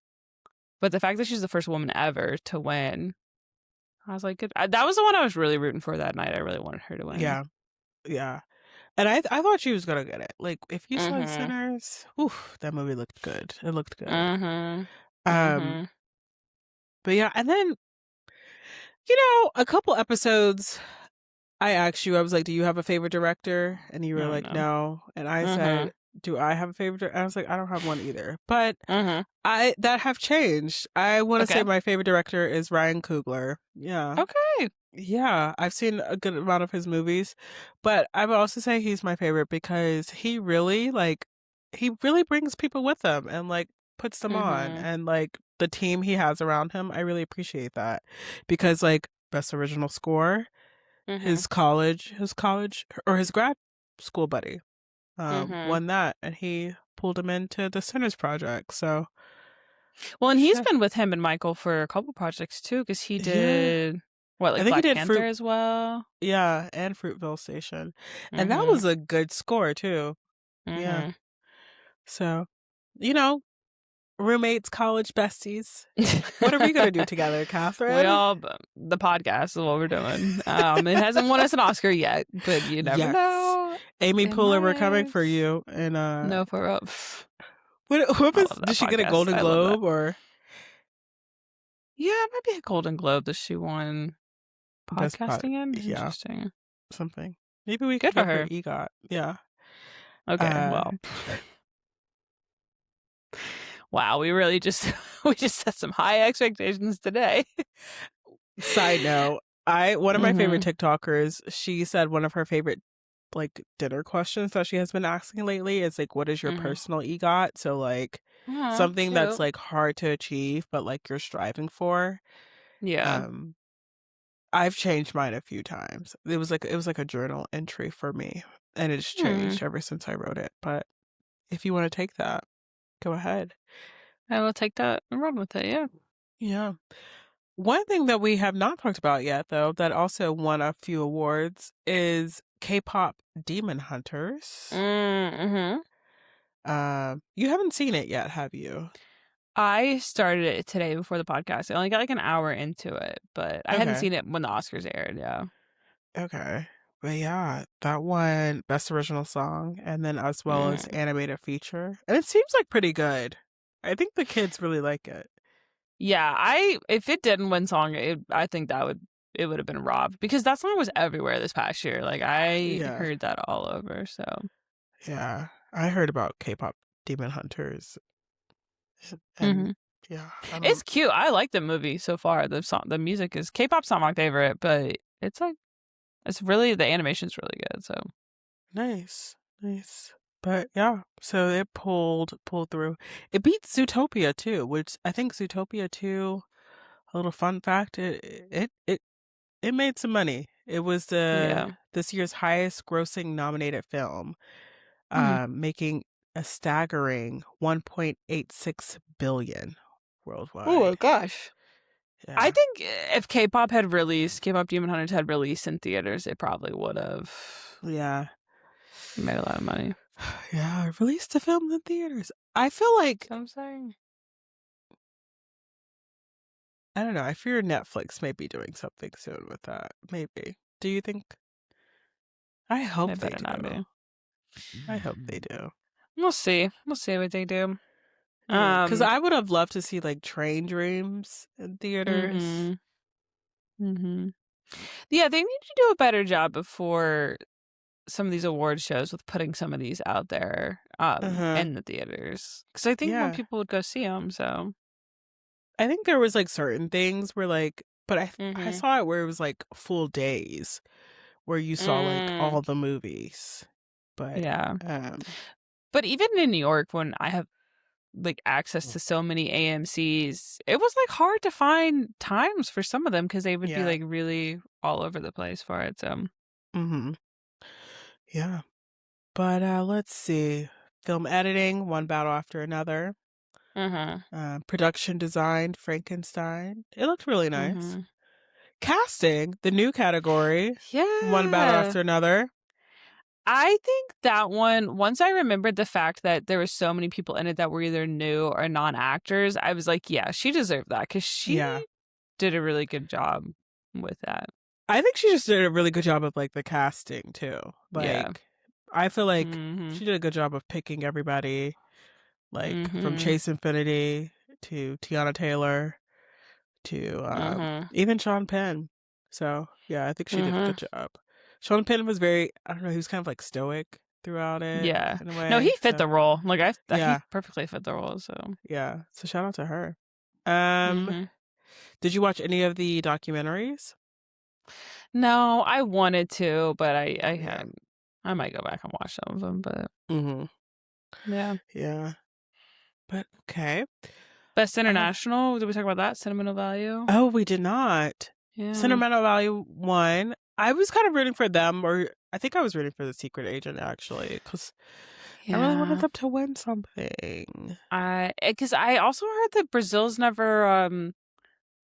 but the fact that she's the first woman ever to win, I was like, good. That was the one I was really rooting for that night. I really wanted her to win.
yeah, yeah. And I thought she was gonna get it. Like, if you saw
Mm-hmm.
Sinners, oof, that movie looked good. It looked good.
Mm-hmm.
Um,
Mm-hmm.
but yeah, and then a couple episodes I asked you, I was like, "Do you have a favorite director?" And you were
Oh
like,
no.
"No." And I
Mm-hmm.
said, "Do I have a favorite?" I was like, "I don't have one either." But
Mm-hmm.
I that have changed. I want to say
Okay.
my favorite director is Ryan Coogler. Yeah.
Okay.
Yeah, I've seen a good amount of his movies, but I would also say he's my favorite because he really brings people with him and like puts them on
Mm-hmm.
and like the team he has around him. I really appreciate that because like best original score,
Mm-hmm.
his college or his grad school buddy
Mm-hmm.
won that and he pulled him into the Sinners Project. So
Well, and he's
shit.
been with him and Michael for a couple projects too, because he
Yeah.
did what,
I
like
think he
Black
did
Panther
Fruit.
as well.
Yeah, and Fruitville Station. And that
Mm-hmm.
was a good score too. Yeah.
Mm-hmm.
So, you know, roommates, college besties. What are we gonna do together,
We
Catherine?
all the podcast is what we're doing. It hasn't won us an Oscar yet, but you never
Yes.
know.
Amy
It
Poehler, we're coming
might.
for you. And
No, for real.
what
I
was
love
did
that
she get a
podcast.
Golden
I love that.
Globe or
Yeah, it might be a Golden Globe that she won
best pod?
podcasting in.
Yeah,
Interesting.
something. Maybe we
Good
could
for
give her
her.
EGOT. Yeah.
Okay,
Uh
well. Wow, we really just we just set some high expectations today.
Side note, I one of my favorite
Mm-hmm.
TikTokers, she said one of her favorite like dinner questions that she has been asking lately is like, what is your
Mm-hmm.
personal EGOT? So like
Oh,
something that's
cute.
like hard to achieve, but like you're striving for.
Yeah.
Um, I've changed mine a few times. It was like a journal entry for me, and it's
Hmm.
changed ever since I wrote it. But if you want to take that, go ahead.
I will take that and run with it. Yeah.
Yeah. One thing that we have not talked about yet, though, that also won a few awards is K-pop Demon Hunters.
Mm-hmm.
You haven't seen it yet, have you?
I started it today before the podcast. I only got like an hour into it, but I hadn't
Okay.
seen it when the Oscars aired. Yeah.
Okay. But yeah, that won Best Original Song and then as well as
Mm.
Animated Feature. And it seems like pretty good. I think the kids really like it.
Yeah, I if it didn't win song, I think it would have been robbed because that song was everywhere this past year. Like I
Yeah.
heard that all over. So
Yeah. I heard about K-pop Demon Hunters and
hmm
yeah, I
it's
don't
cute. I like the movie so far. The music is K-pop's not my favorite, but it's like it's really the animation's really good. So
nice. Nice. But yeah, so it pulled through. It beat Zootopia too, which I think Zootopia 2, a little fun fact, it made some money. It was
yeah.
this year's highest grossing nominated film,
Hmm.
making a staggering 1.86 billion
Oh my
worldwide.
gosh. I
Yeah.
think if K-pop Demon Hunters had released in theaters, it probably would have
Yeah.
made a lot of money.
Yeah, I released the film in theaters. I feel like
So I'm saying
I don't know, I fear Netflix may be doing something soon with that. Maybe. Do you think? I hope
it
they
better not
do.
be.
I hope they do.
We'll see. We'll see what they do.
Yeah, because
Um.
I would have loved to see like Train Dreams in theaters.
Mm-hmm. Mm-hmm. Yeah, they need to do a better job before some of these award shows with putting some of these out there
Uh-huh.
in the theaters because I think more
Yeah.
people would go see them. So.
I think there was like certain things where like, but I
Mm-hmm.
saw it where it was like full days where you saw like
Mm,
all the movies. But
yeah,
um
but even in New York, when I have like access to so many AMC's, it was like hard to find times for some of them because they would be
yeah.
like really all over the place for it. So.
Mhm. Yeah. But let's see. Film editing, one battle after another.
Mm-hmm.
Production design, Frankenstein. It looked really nice.
Mm-hmm.
Casting, the new category, one battle
Yeah.
after another.
I think that one, once I remembered the fact that there were so many people in it that were either new or non actors, I was like, yeah, she deserved that because she
Yeah.
did a really good job with that.
I think she just did a really good job of like the casting too.
Yeah.
Like I feel like
Mm-hmm.
she did a good job of picking everybody, like from
Mm-hmm.
Chase Infinity to Tiana Taylor to
Mm-hmm.
even Sean Penn. So yeah, I think she did a
Mm-hmm.
good job. Sean Penn was very, I don't know, he was kind of like stoic throughout it
Yeah.
in a
No, he
way.
fit
So
the role. Like he
yeah,
perfectly fit the role. So.
yeah. So shout out to her. Um,
Mm-hmm.
did you watch any of the documentaries?
No, I wanted to, but I
Yeah.
had I might go back and watch some of them. But
Mm-hmm.
yeah.
Yeah. But okay.
Best
Uh,
International. Did we talk about that? Sentimental Value.
oh, we did not.
Yeah.
Sentimental Value won. I was kind of rooting for them, or I think I was rooting for the secret agent actually, because I really wanted
Yeah.
them to win something.
Because I also heard that Brazil's never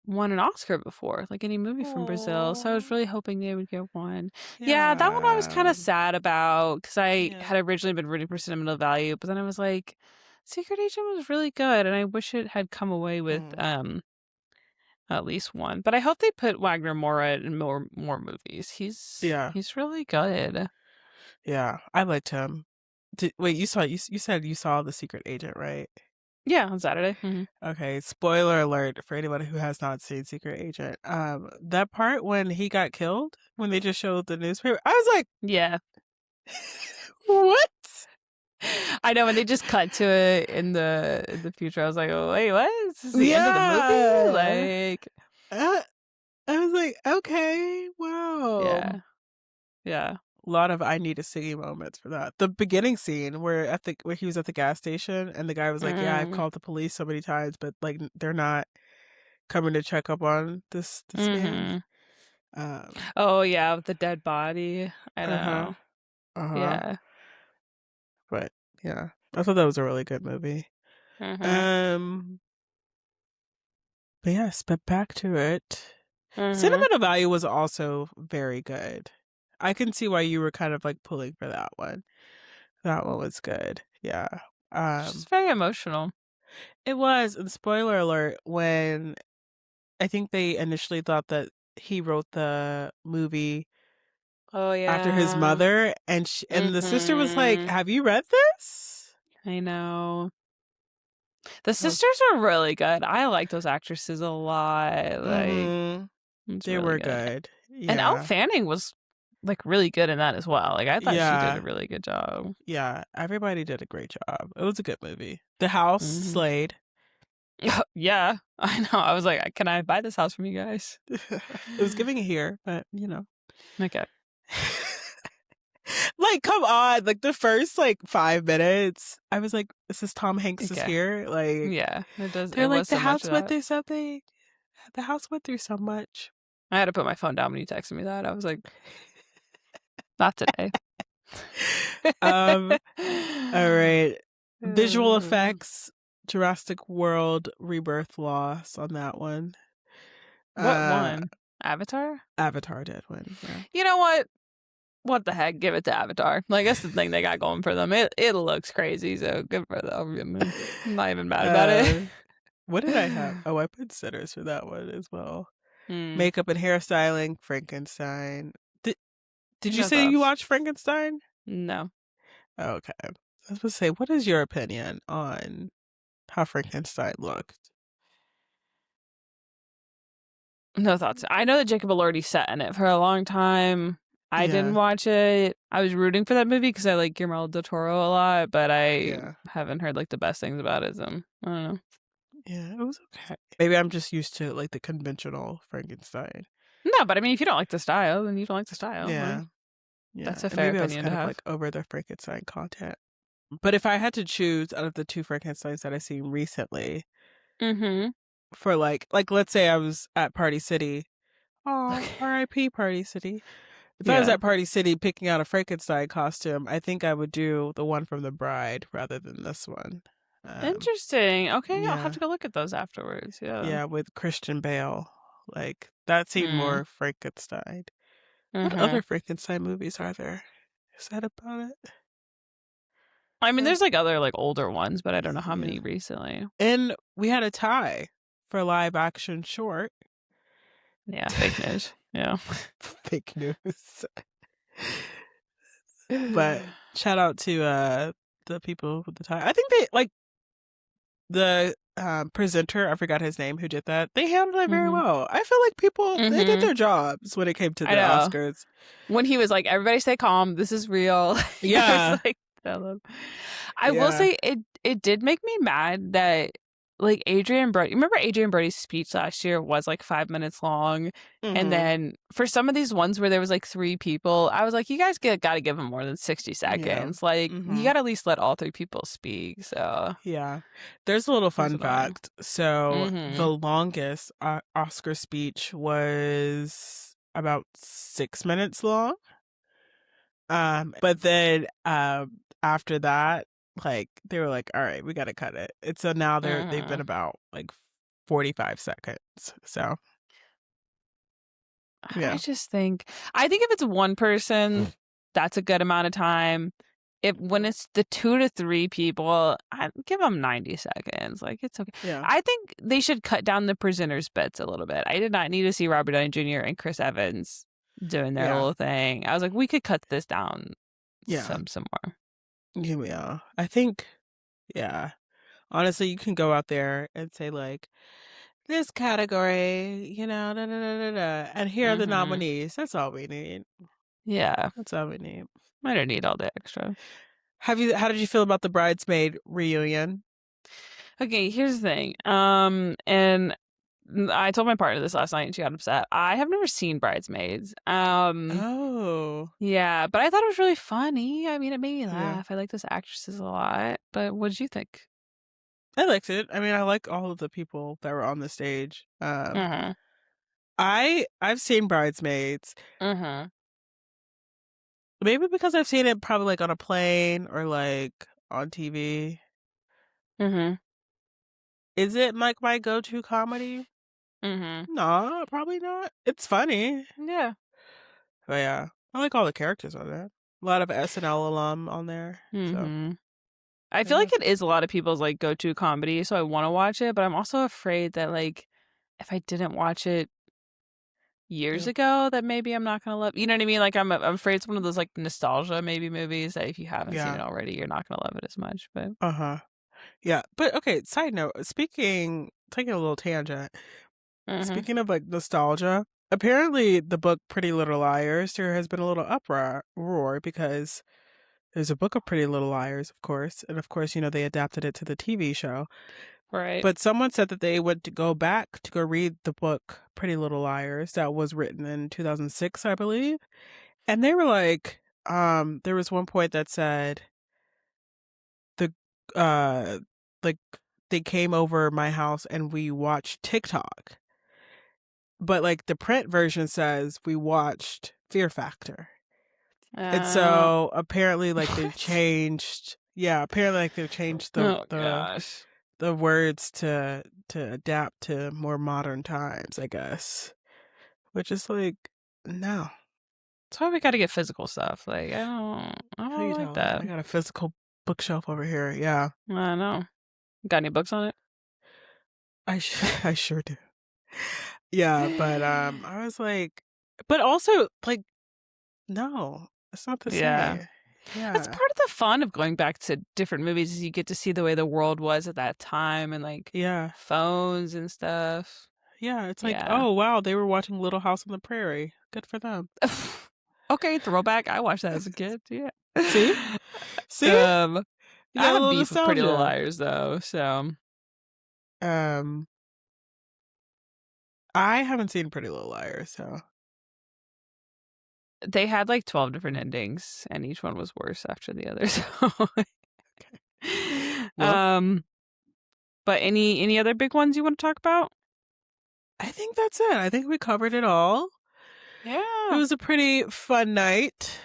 won an Oscar before, like any movie from Brazil. So I was
Oh,
really hoping they would get one. Yeah, that one I was kind
yeah.
of sad about because I
Yeah.
had originally been rooting for Sentimental Value, but then I was like, Secret Agent was really good, and I wish it had come away with
Mm,
at least one. But I hope they put Wagner Moura in more movies.
yeah.
He's really good.
Yeah. I liked him. Wait, you said you saw the secret agent, right?
Yeah, on Saturday. Hmm.
Okay, spoiler alert for anyone who has not seen Secret Agent. That part when he got killed, when they just showed the newspaper, I was like,
Yeah.
what?
I know when they just cut to it in the future, I was like, "Oh wait, what? Is this the end of the movie?"
Yeah.
Like,
Uh, I was like, okay, wow.
yeah, yeah,
A lot of I need to see moments for that. The beginning scene where he was at the gas station and the guy was like, "Yeah, I've
mm,
called the police so many times, but like they're not coming to check up on this man."
mm-hmm.
Um,
Oh yeah, with the dead body. I
uh-huh.
know.
Uh-huh.
Yeah.
But yeah, I thought that was a really good movie.
Mm-hmm.
Um, But yes, but back to it.
Mm-hmm.
Sentimental Value was also very good. I can see why you were kind of like pulling for that one. That one was good. Yeah.
It's just
Um
very emotional.
it was, and spoiler alert, when I think they initially thought that he wrote the movie
Oh
after his
yeah.
mother, and the sister was like,
Mm-hmm.
"Have you read this?"
I know. The
I was,
sisters were really good. I like those actresses a lot. Like,
mm-hmm.
it's
They
really
were
good.
good.
And Elle
Yeah.
Fanning was like really good in that as well. Like, I thought she did a
Yeah.
really good job.
Yeah. Everybody did a great job. It was a good movie. The house
Mm-hmm.
slayed.
Yeah, I know. I was like, can I buy this house from you guys?
It was giving it here, but
Okay.
Like, come on. Like the first like 5 minutes, I was like, "This is Tom Hanks is
Okay.
here." Like
Yeah, it does. It
they're like,
was
"The
so much
house
of
went
that.
through something. The house went through so much."
I had to put my phone down when you texted me that. I was like, not today.
um. All right. Visual effects. Jurassic World Rebirth loss on that one.
What
Uh,
one? Avatar?
Avatar did win. Yeah.
You know what? What the heck? Give it to Avatar. Like that's the thing they got going for them. It looks crazy, so good for them. I mean, I'm not even mad about it.
uh, what did I have? Oh, I put sitters for that one as well.
Hmm.
Makeup and hairstyling, Frankenstein. Did you
No
say you
thoughts.
watched Frankenstein?
No.
Okay. I was supposed to say, what is your opinion on how Frankenstein looked?
No thoughts. I know that Jacob Elordi sat in it for a long time. I didn't
Yeah,
watch it. I was rooting for that movie because I like Guillermo del Toro a lot, but I
yeah,
haven't heard like the best things about it. So I don't know.
yeah. It was okay. Maybe I'm just used to like the conventional Frankenstein.
No, but I mean, if you don't like the style, then you don't like the style. Like,
Yeah, yeah.
that's a
And
fair
maybe I was
opinion to
kind of
have.
like over the Frankenstein content. But if I had to choose out of the two Frankensteins that I've seen recently,
Mm-hmm.
for like let's say I was at Party City. Oh,
Okay.
R.I.P. Party City. If I was
Yeah.
at Party City picking out a Frankenstein costume, I think I would do the one from The Bride rather than this one. Um,
Interesting. Okay, I'll have
yeah,
to go look at those afterwards. Yeah.
yeah, with Christian Bale. Like that seemed
Mm.
more Frankenstein. What
Mm-hmm.
other Frankenstein movies are there? Is that about it?
I mean,
Um,
there's like other like older ones, but I don't know how
yeah.
many recently.
And we had a tie for live action short.
Yeah, fake news. Yeah.
Fake news. But shout out to the people with the tie. I think they like the presenter, I forgot his name, who did that. They handled it very
Mm-hmm.
well. I feel like people they did
Mm-hmm.
their jobs when it came to
I
the
know.
Oscars.
When he was like, "Everybody stay calm. This is real." I was
Yeah,
like, "Tell I will
yeah.
say it did make me mad that like Adrian Brody. Remember Adrian Brody's speech last year was like 5 minutes long, and
Mhm.
then for some of these ones where there was like three people, I was like, you guys got to give him more than 60
Yeah.
seconds. Like you got
Mhm.
to at least let all three people speak. So
Yeah. There's a little
it was
fun
annoying.
fact. So
Mm-hmm.
the longest Oscar speech was about 6 minutes long. But then after that, like they were like, all right, we gotta cut it. And so now they've been
Mm-hmm.
about like 45 seconds. So
I
yeah.
just think if it's one person, that's a good amount of time. If when it's the 2 to 3 people, I give them 90 seconds. Like it's okay.
Yeah.
I think they should cut down the prisoners' bits a little bit. I did not need to see Robert Downey Jr. and Chris Evans doing their
Yeah.
little thing. I was like, we could cut this down
Yeah.
some more.
Yeah. I think yeah. Honestly, you can go out there and say like this category, da, da, da, da, da, and here are the
Hmm.
nominees. That's all we need.
Yeah,
That's all we need.
I don't need all the extra.
How did you feel about the bridesmaid reunion?
Okay, here's the thing. And I told my partner this last night and she got upset. I have never seen Bridesmaids.
Oh,
Yeah, but I thought it was really funny. I mean, it made me
yeah.
laugh. I like those actresses a lot. But what did you think?
I liked it. I mean, I like all of the people that were on the stage.
Mm-hmm.
I've seen Bridesmaids.
Mm-hmm.
Maybe because I've seen it probably like on a plane or like on TV.
Mm-hmm.
Is it like my go-to comedy?
Mhm.
No, probably not. It's funny.
Yeah.
But yeah, I like all the characters on there. A lot of SNL alum on there. So
Mhm. I feel
yeah,
like it is a lot of people's, like, go-to comedy, so I wanna watch it, but I'm also afraid that, like, if I didn't watch it years
yeah,
ago, that maybe I'm not gonna love, you know what I mean? Like, I'm afraid it's one of those, like, nostalgia maybe movies that if you haven't seen it
yeah.
already, you're not gonna love it as much, but
Uh-huh. Yeah. But okay, side note, taking a little tangent.
Mhm.
Speaking of like nostalgia, apparently the book Pretty Little Liars, there has been a little uproar because there's a book of Pretty Little Liars, of course, and of course, they adapted it to the TV show.
Right.
But someone said that they went to go back to go read the book Pretty Little Liars that was written in 2006, I believe. And they were like, there was one point that said the uh like they came over my house and we watched TikTok. But like the print version says we watched Fear Factor. And
Uh,
so apparently like they've
what?
changed apparently like they've changed the
Oh
the
gosh.
the words to adapt to more modern times, I guess. Which is like, no.
That's why we gotta get physical stuff, like, I
Who
don't
you
like
telling?
that.
I got a physical bookshelf over here. Yeah.
I know. Got any books on
I sure do. Yeah, but
it?
I was like, but also like, no, it's not the
Yeah.
same.
That's
Yeah.
part of the fun of going back to different movies is you get to see the way the world was at that time and, like,
Yeah.
phones and stuff.
Yeah. It's like,
Yeah.
oh wow, they were watching Little House on the Prairie. Good for them.
Okay, throwback. I watched that as a kid, yeah.
See? See?
Um,
You
I
got a
have
little
beef with Pretty Little
nostalgia.
Liars, though, so
Um, I haven't seen Pretty Little Liars, so
they had, like, 12 different endings, and each one was worse after the other, so
okay. Well,
um, but any other big ones you wanna talk about?
I think that's it. I think we covered it all. It
Yeah.
was a pretty fun night.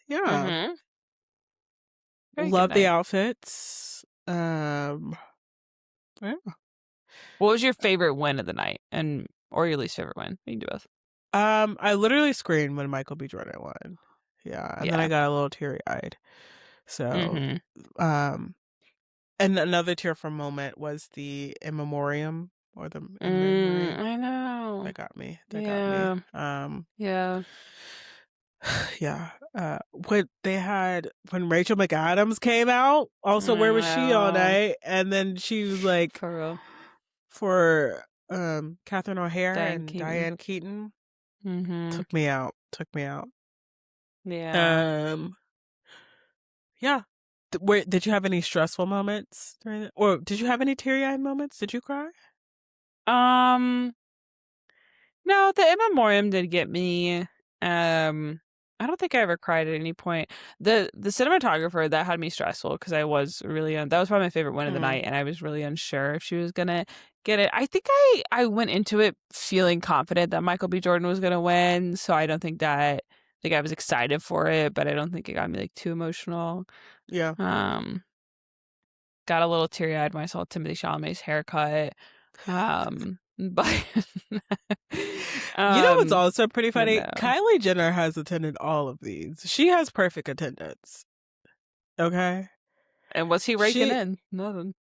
Yeah.
Mhm. Very good
Love the
night.
outfits. Yeah.
What was your favorite win of the night, and or your least favorite win? You can do both.
I literally screamed when Michael B. Jordan won. Yeah, and then I
Yeah.
got a little teary-eyed. So,
Mhm.
um, and another tearful moment was the in memoriam or the in memory.
I know.
That got me. That got me.
Yeah. Yeah.
Yeah. When Rachel McAdams came out, also where was she all
Well,
night? And then she was like
for real.
for Catherine O'Hara
Diane
and
Keaton.
Diane Keaton
Mhm.
took me out. Took me out.
Yeah.
Um yeah. Where did you have any stressful moments during it? Or did you have any teary-eyed moments? Did you cry?
Um, no, the in memoriam did get me. Um, I don't think I ever cried at any point. The cinematographer that had me stressful because I was really that was probably my favorite win of the
Mm,
night, and I was really unsure if she was gonna get it. I think I went into it feeling confident that Michael B. Jordan was gonna win, so I don't think that like I was excited for it, but I don't think it got me like too emotional.
yeah.
Um, got a little teary eyed when I saw Timothy Chalamet's haircut. But
You know what's
um,
also pretty
but
funny?
no.
Kylie Jenner has attended all of these. She has perfect attendance. Okay?
And what's he raking
She
in? Nothing.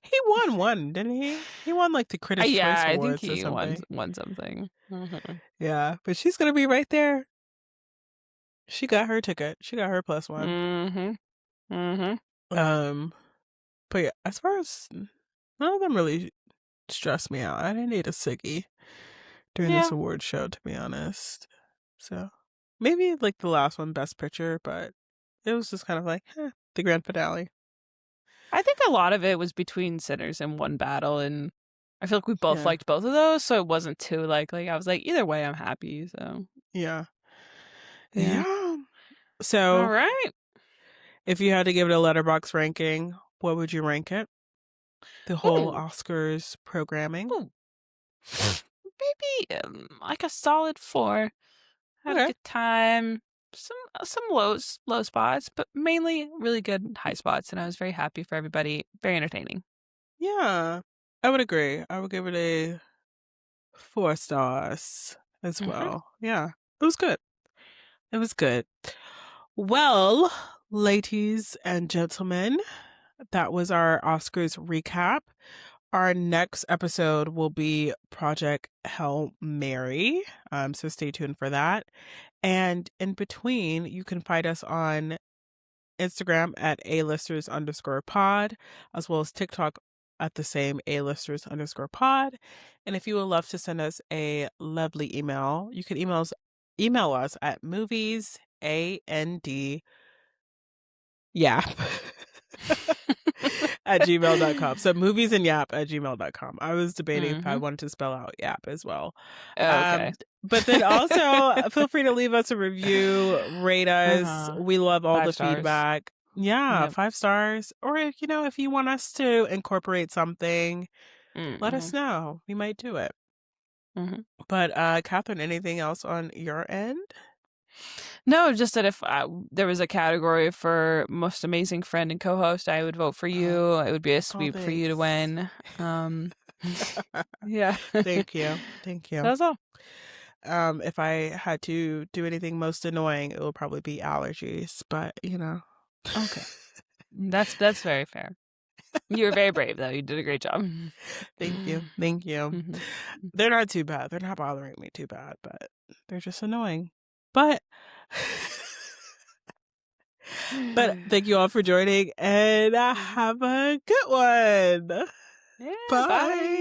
he won one, didn't he? He won like the Critics'
Yeah,
Choice
I think
Awards or
he
something.
won something.
Yeah, but she's gonna be right there. She got her ticket. She got her plus one.
Mhm. Mhm.
Um, but yeah, as far as none of them really stressed me out. I didn't need a sickie during this
Yeah.
award show, to be honest. So maybe like the last one, Best Picture, but it was just kind of like the grand finale.
I think a lot of it was between Sinners and One Battle, and I feel like we both
Yeah,
liked both of those, so it wasn't too like I was like either way I'm happy. So
yeah,
yeah.
yeah.
All
So
right.
if you had to give it a letterbox ranking, what would you rank it? The whole
Ooh.
Oscars programming.
Ooh. Maybe like a solid 4. Had a
Okay.
good time. Some low spots, but mainly really good high spots, and I was very happy for everybody. Very entertaining.
Yeah. I would agree. I would give it a 4 stars as
Mm-hmm.
well. Yeah, it was good. It was good. Well, ladies and gentlemen, that was our Oscars recap. Our next episode will be Project Hail Mary. So stay tuned for that. And in between, you can find us on Instagram at A-listers_pod, as well as TikTok at the same A-listers_pod. And if you would love to send us a lovely email, you can email us at yap at gmail.com. So moviesandYap at gmail.com. I was debating if I
Mm-hmm.
wanted to spell out yap as well.
Oh, okay.
But then also feel free to leave us a review, rate us.
Uh-huh.
We love all
5
the
stars.
feedback. Yeah,
Yep.
5 stars. Or if you want us to incorporate something, let
Mm-hmm.
us know. We might do it.
Mm-hmm.
But Catherine, anything else on your end?
No, just that if there was a category for most amazing friend and co-host, I would vote for you. It would be a
Oh,
sweep for you to
thanks.
win. Yeah.
Thank you. Thank you.
That's all.
If I had to do anything most annoying, it would probably be allergies, but
Okay. That's very fair. You were very brave, though. You did a great job.
Thank you. Thank you.
Mhm.
They're not too bad. They're not bothering me too bad, but they're just annoying. But thank you all for joining and have a good one.
Yeah, bye.
Bye.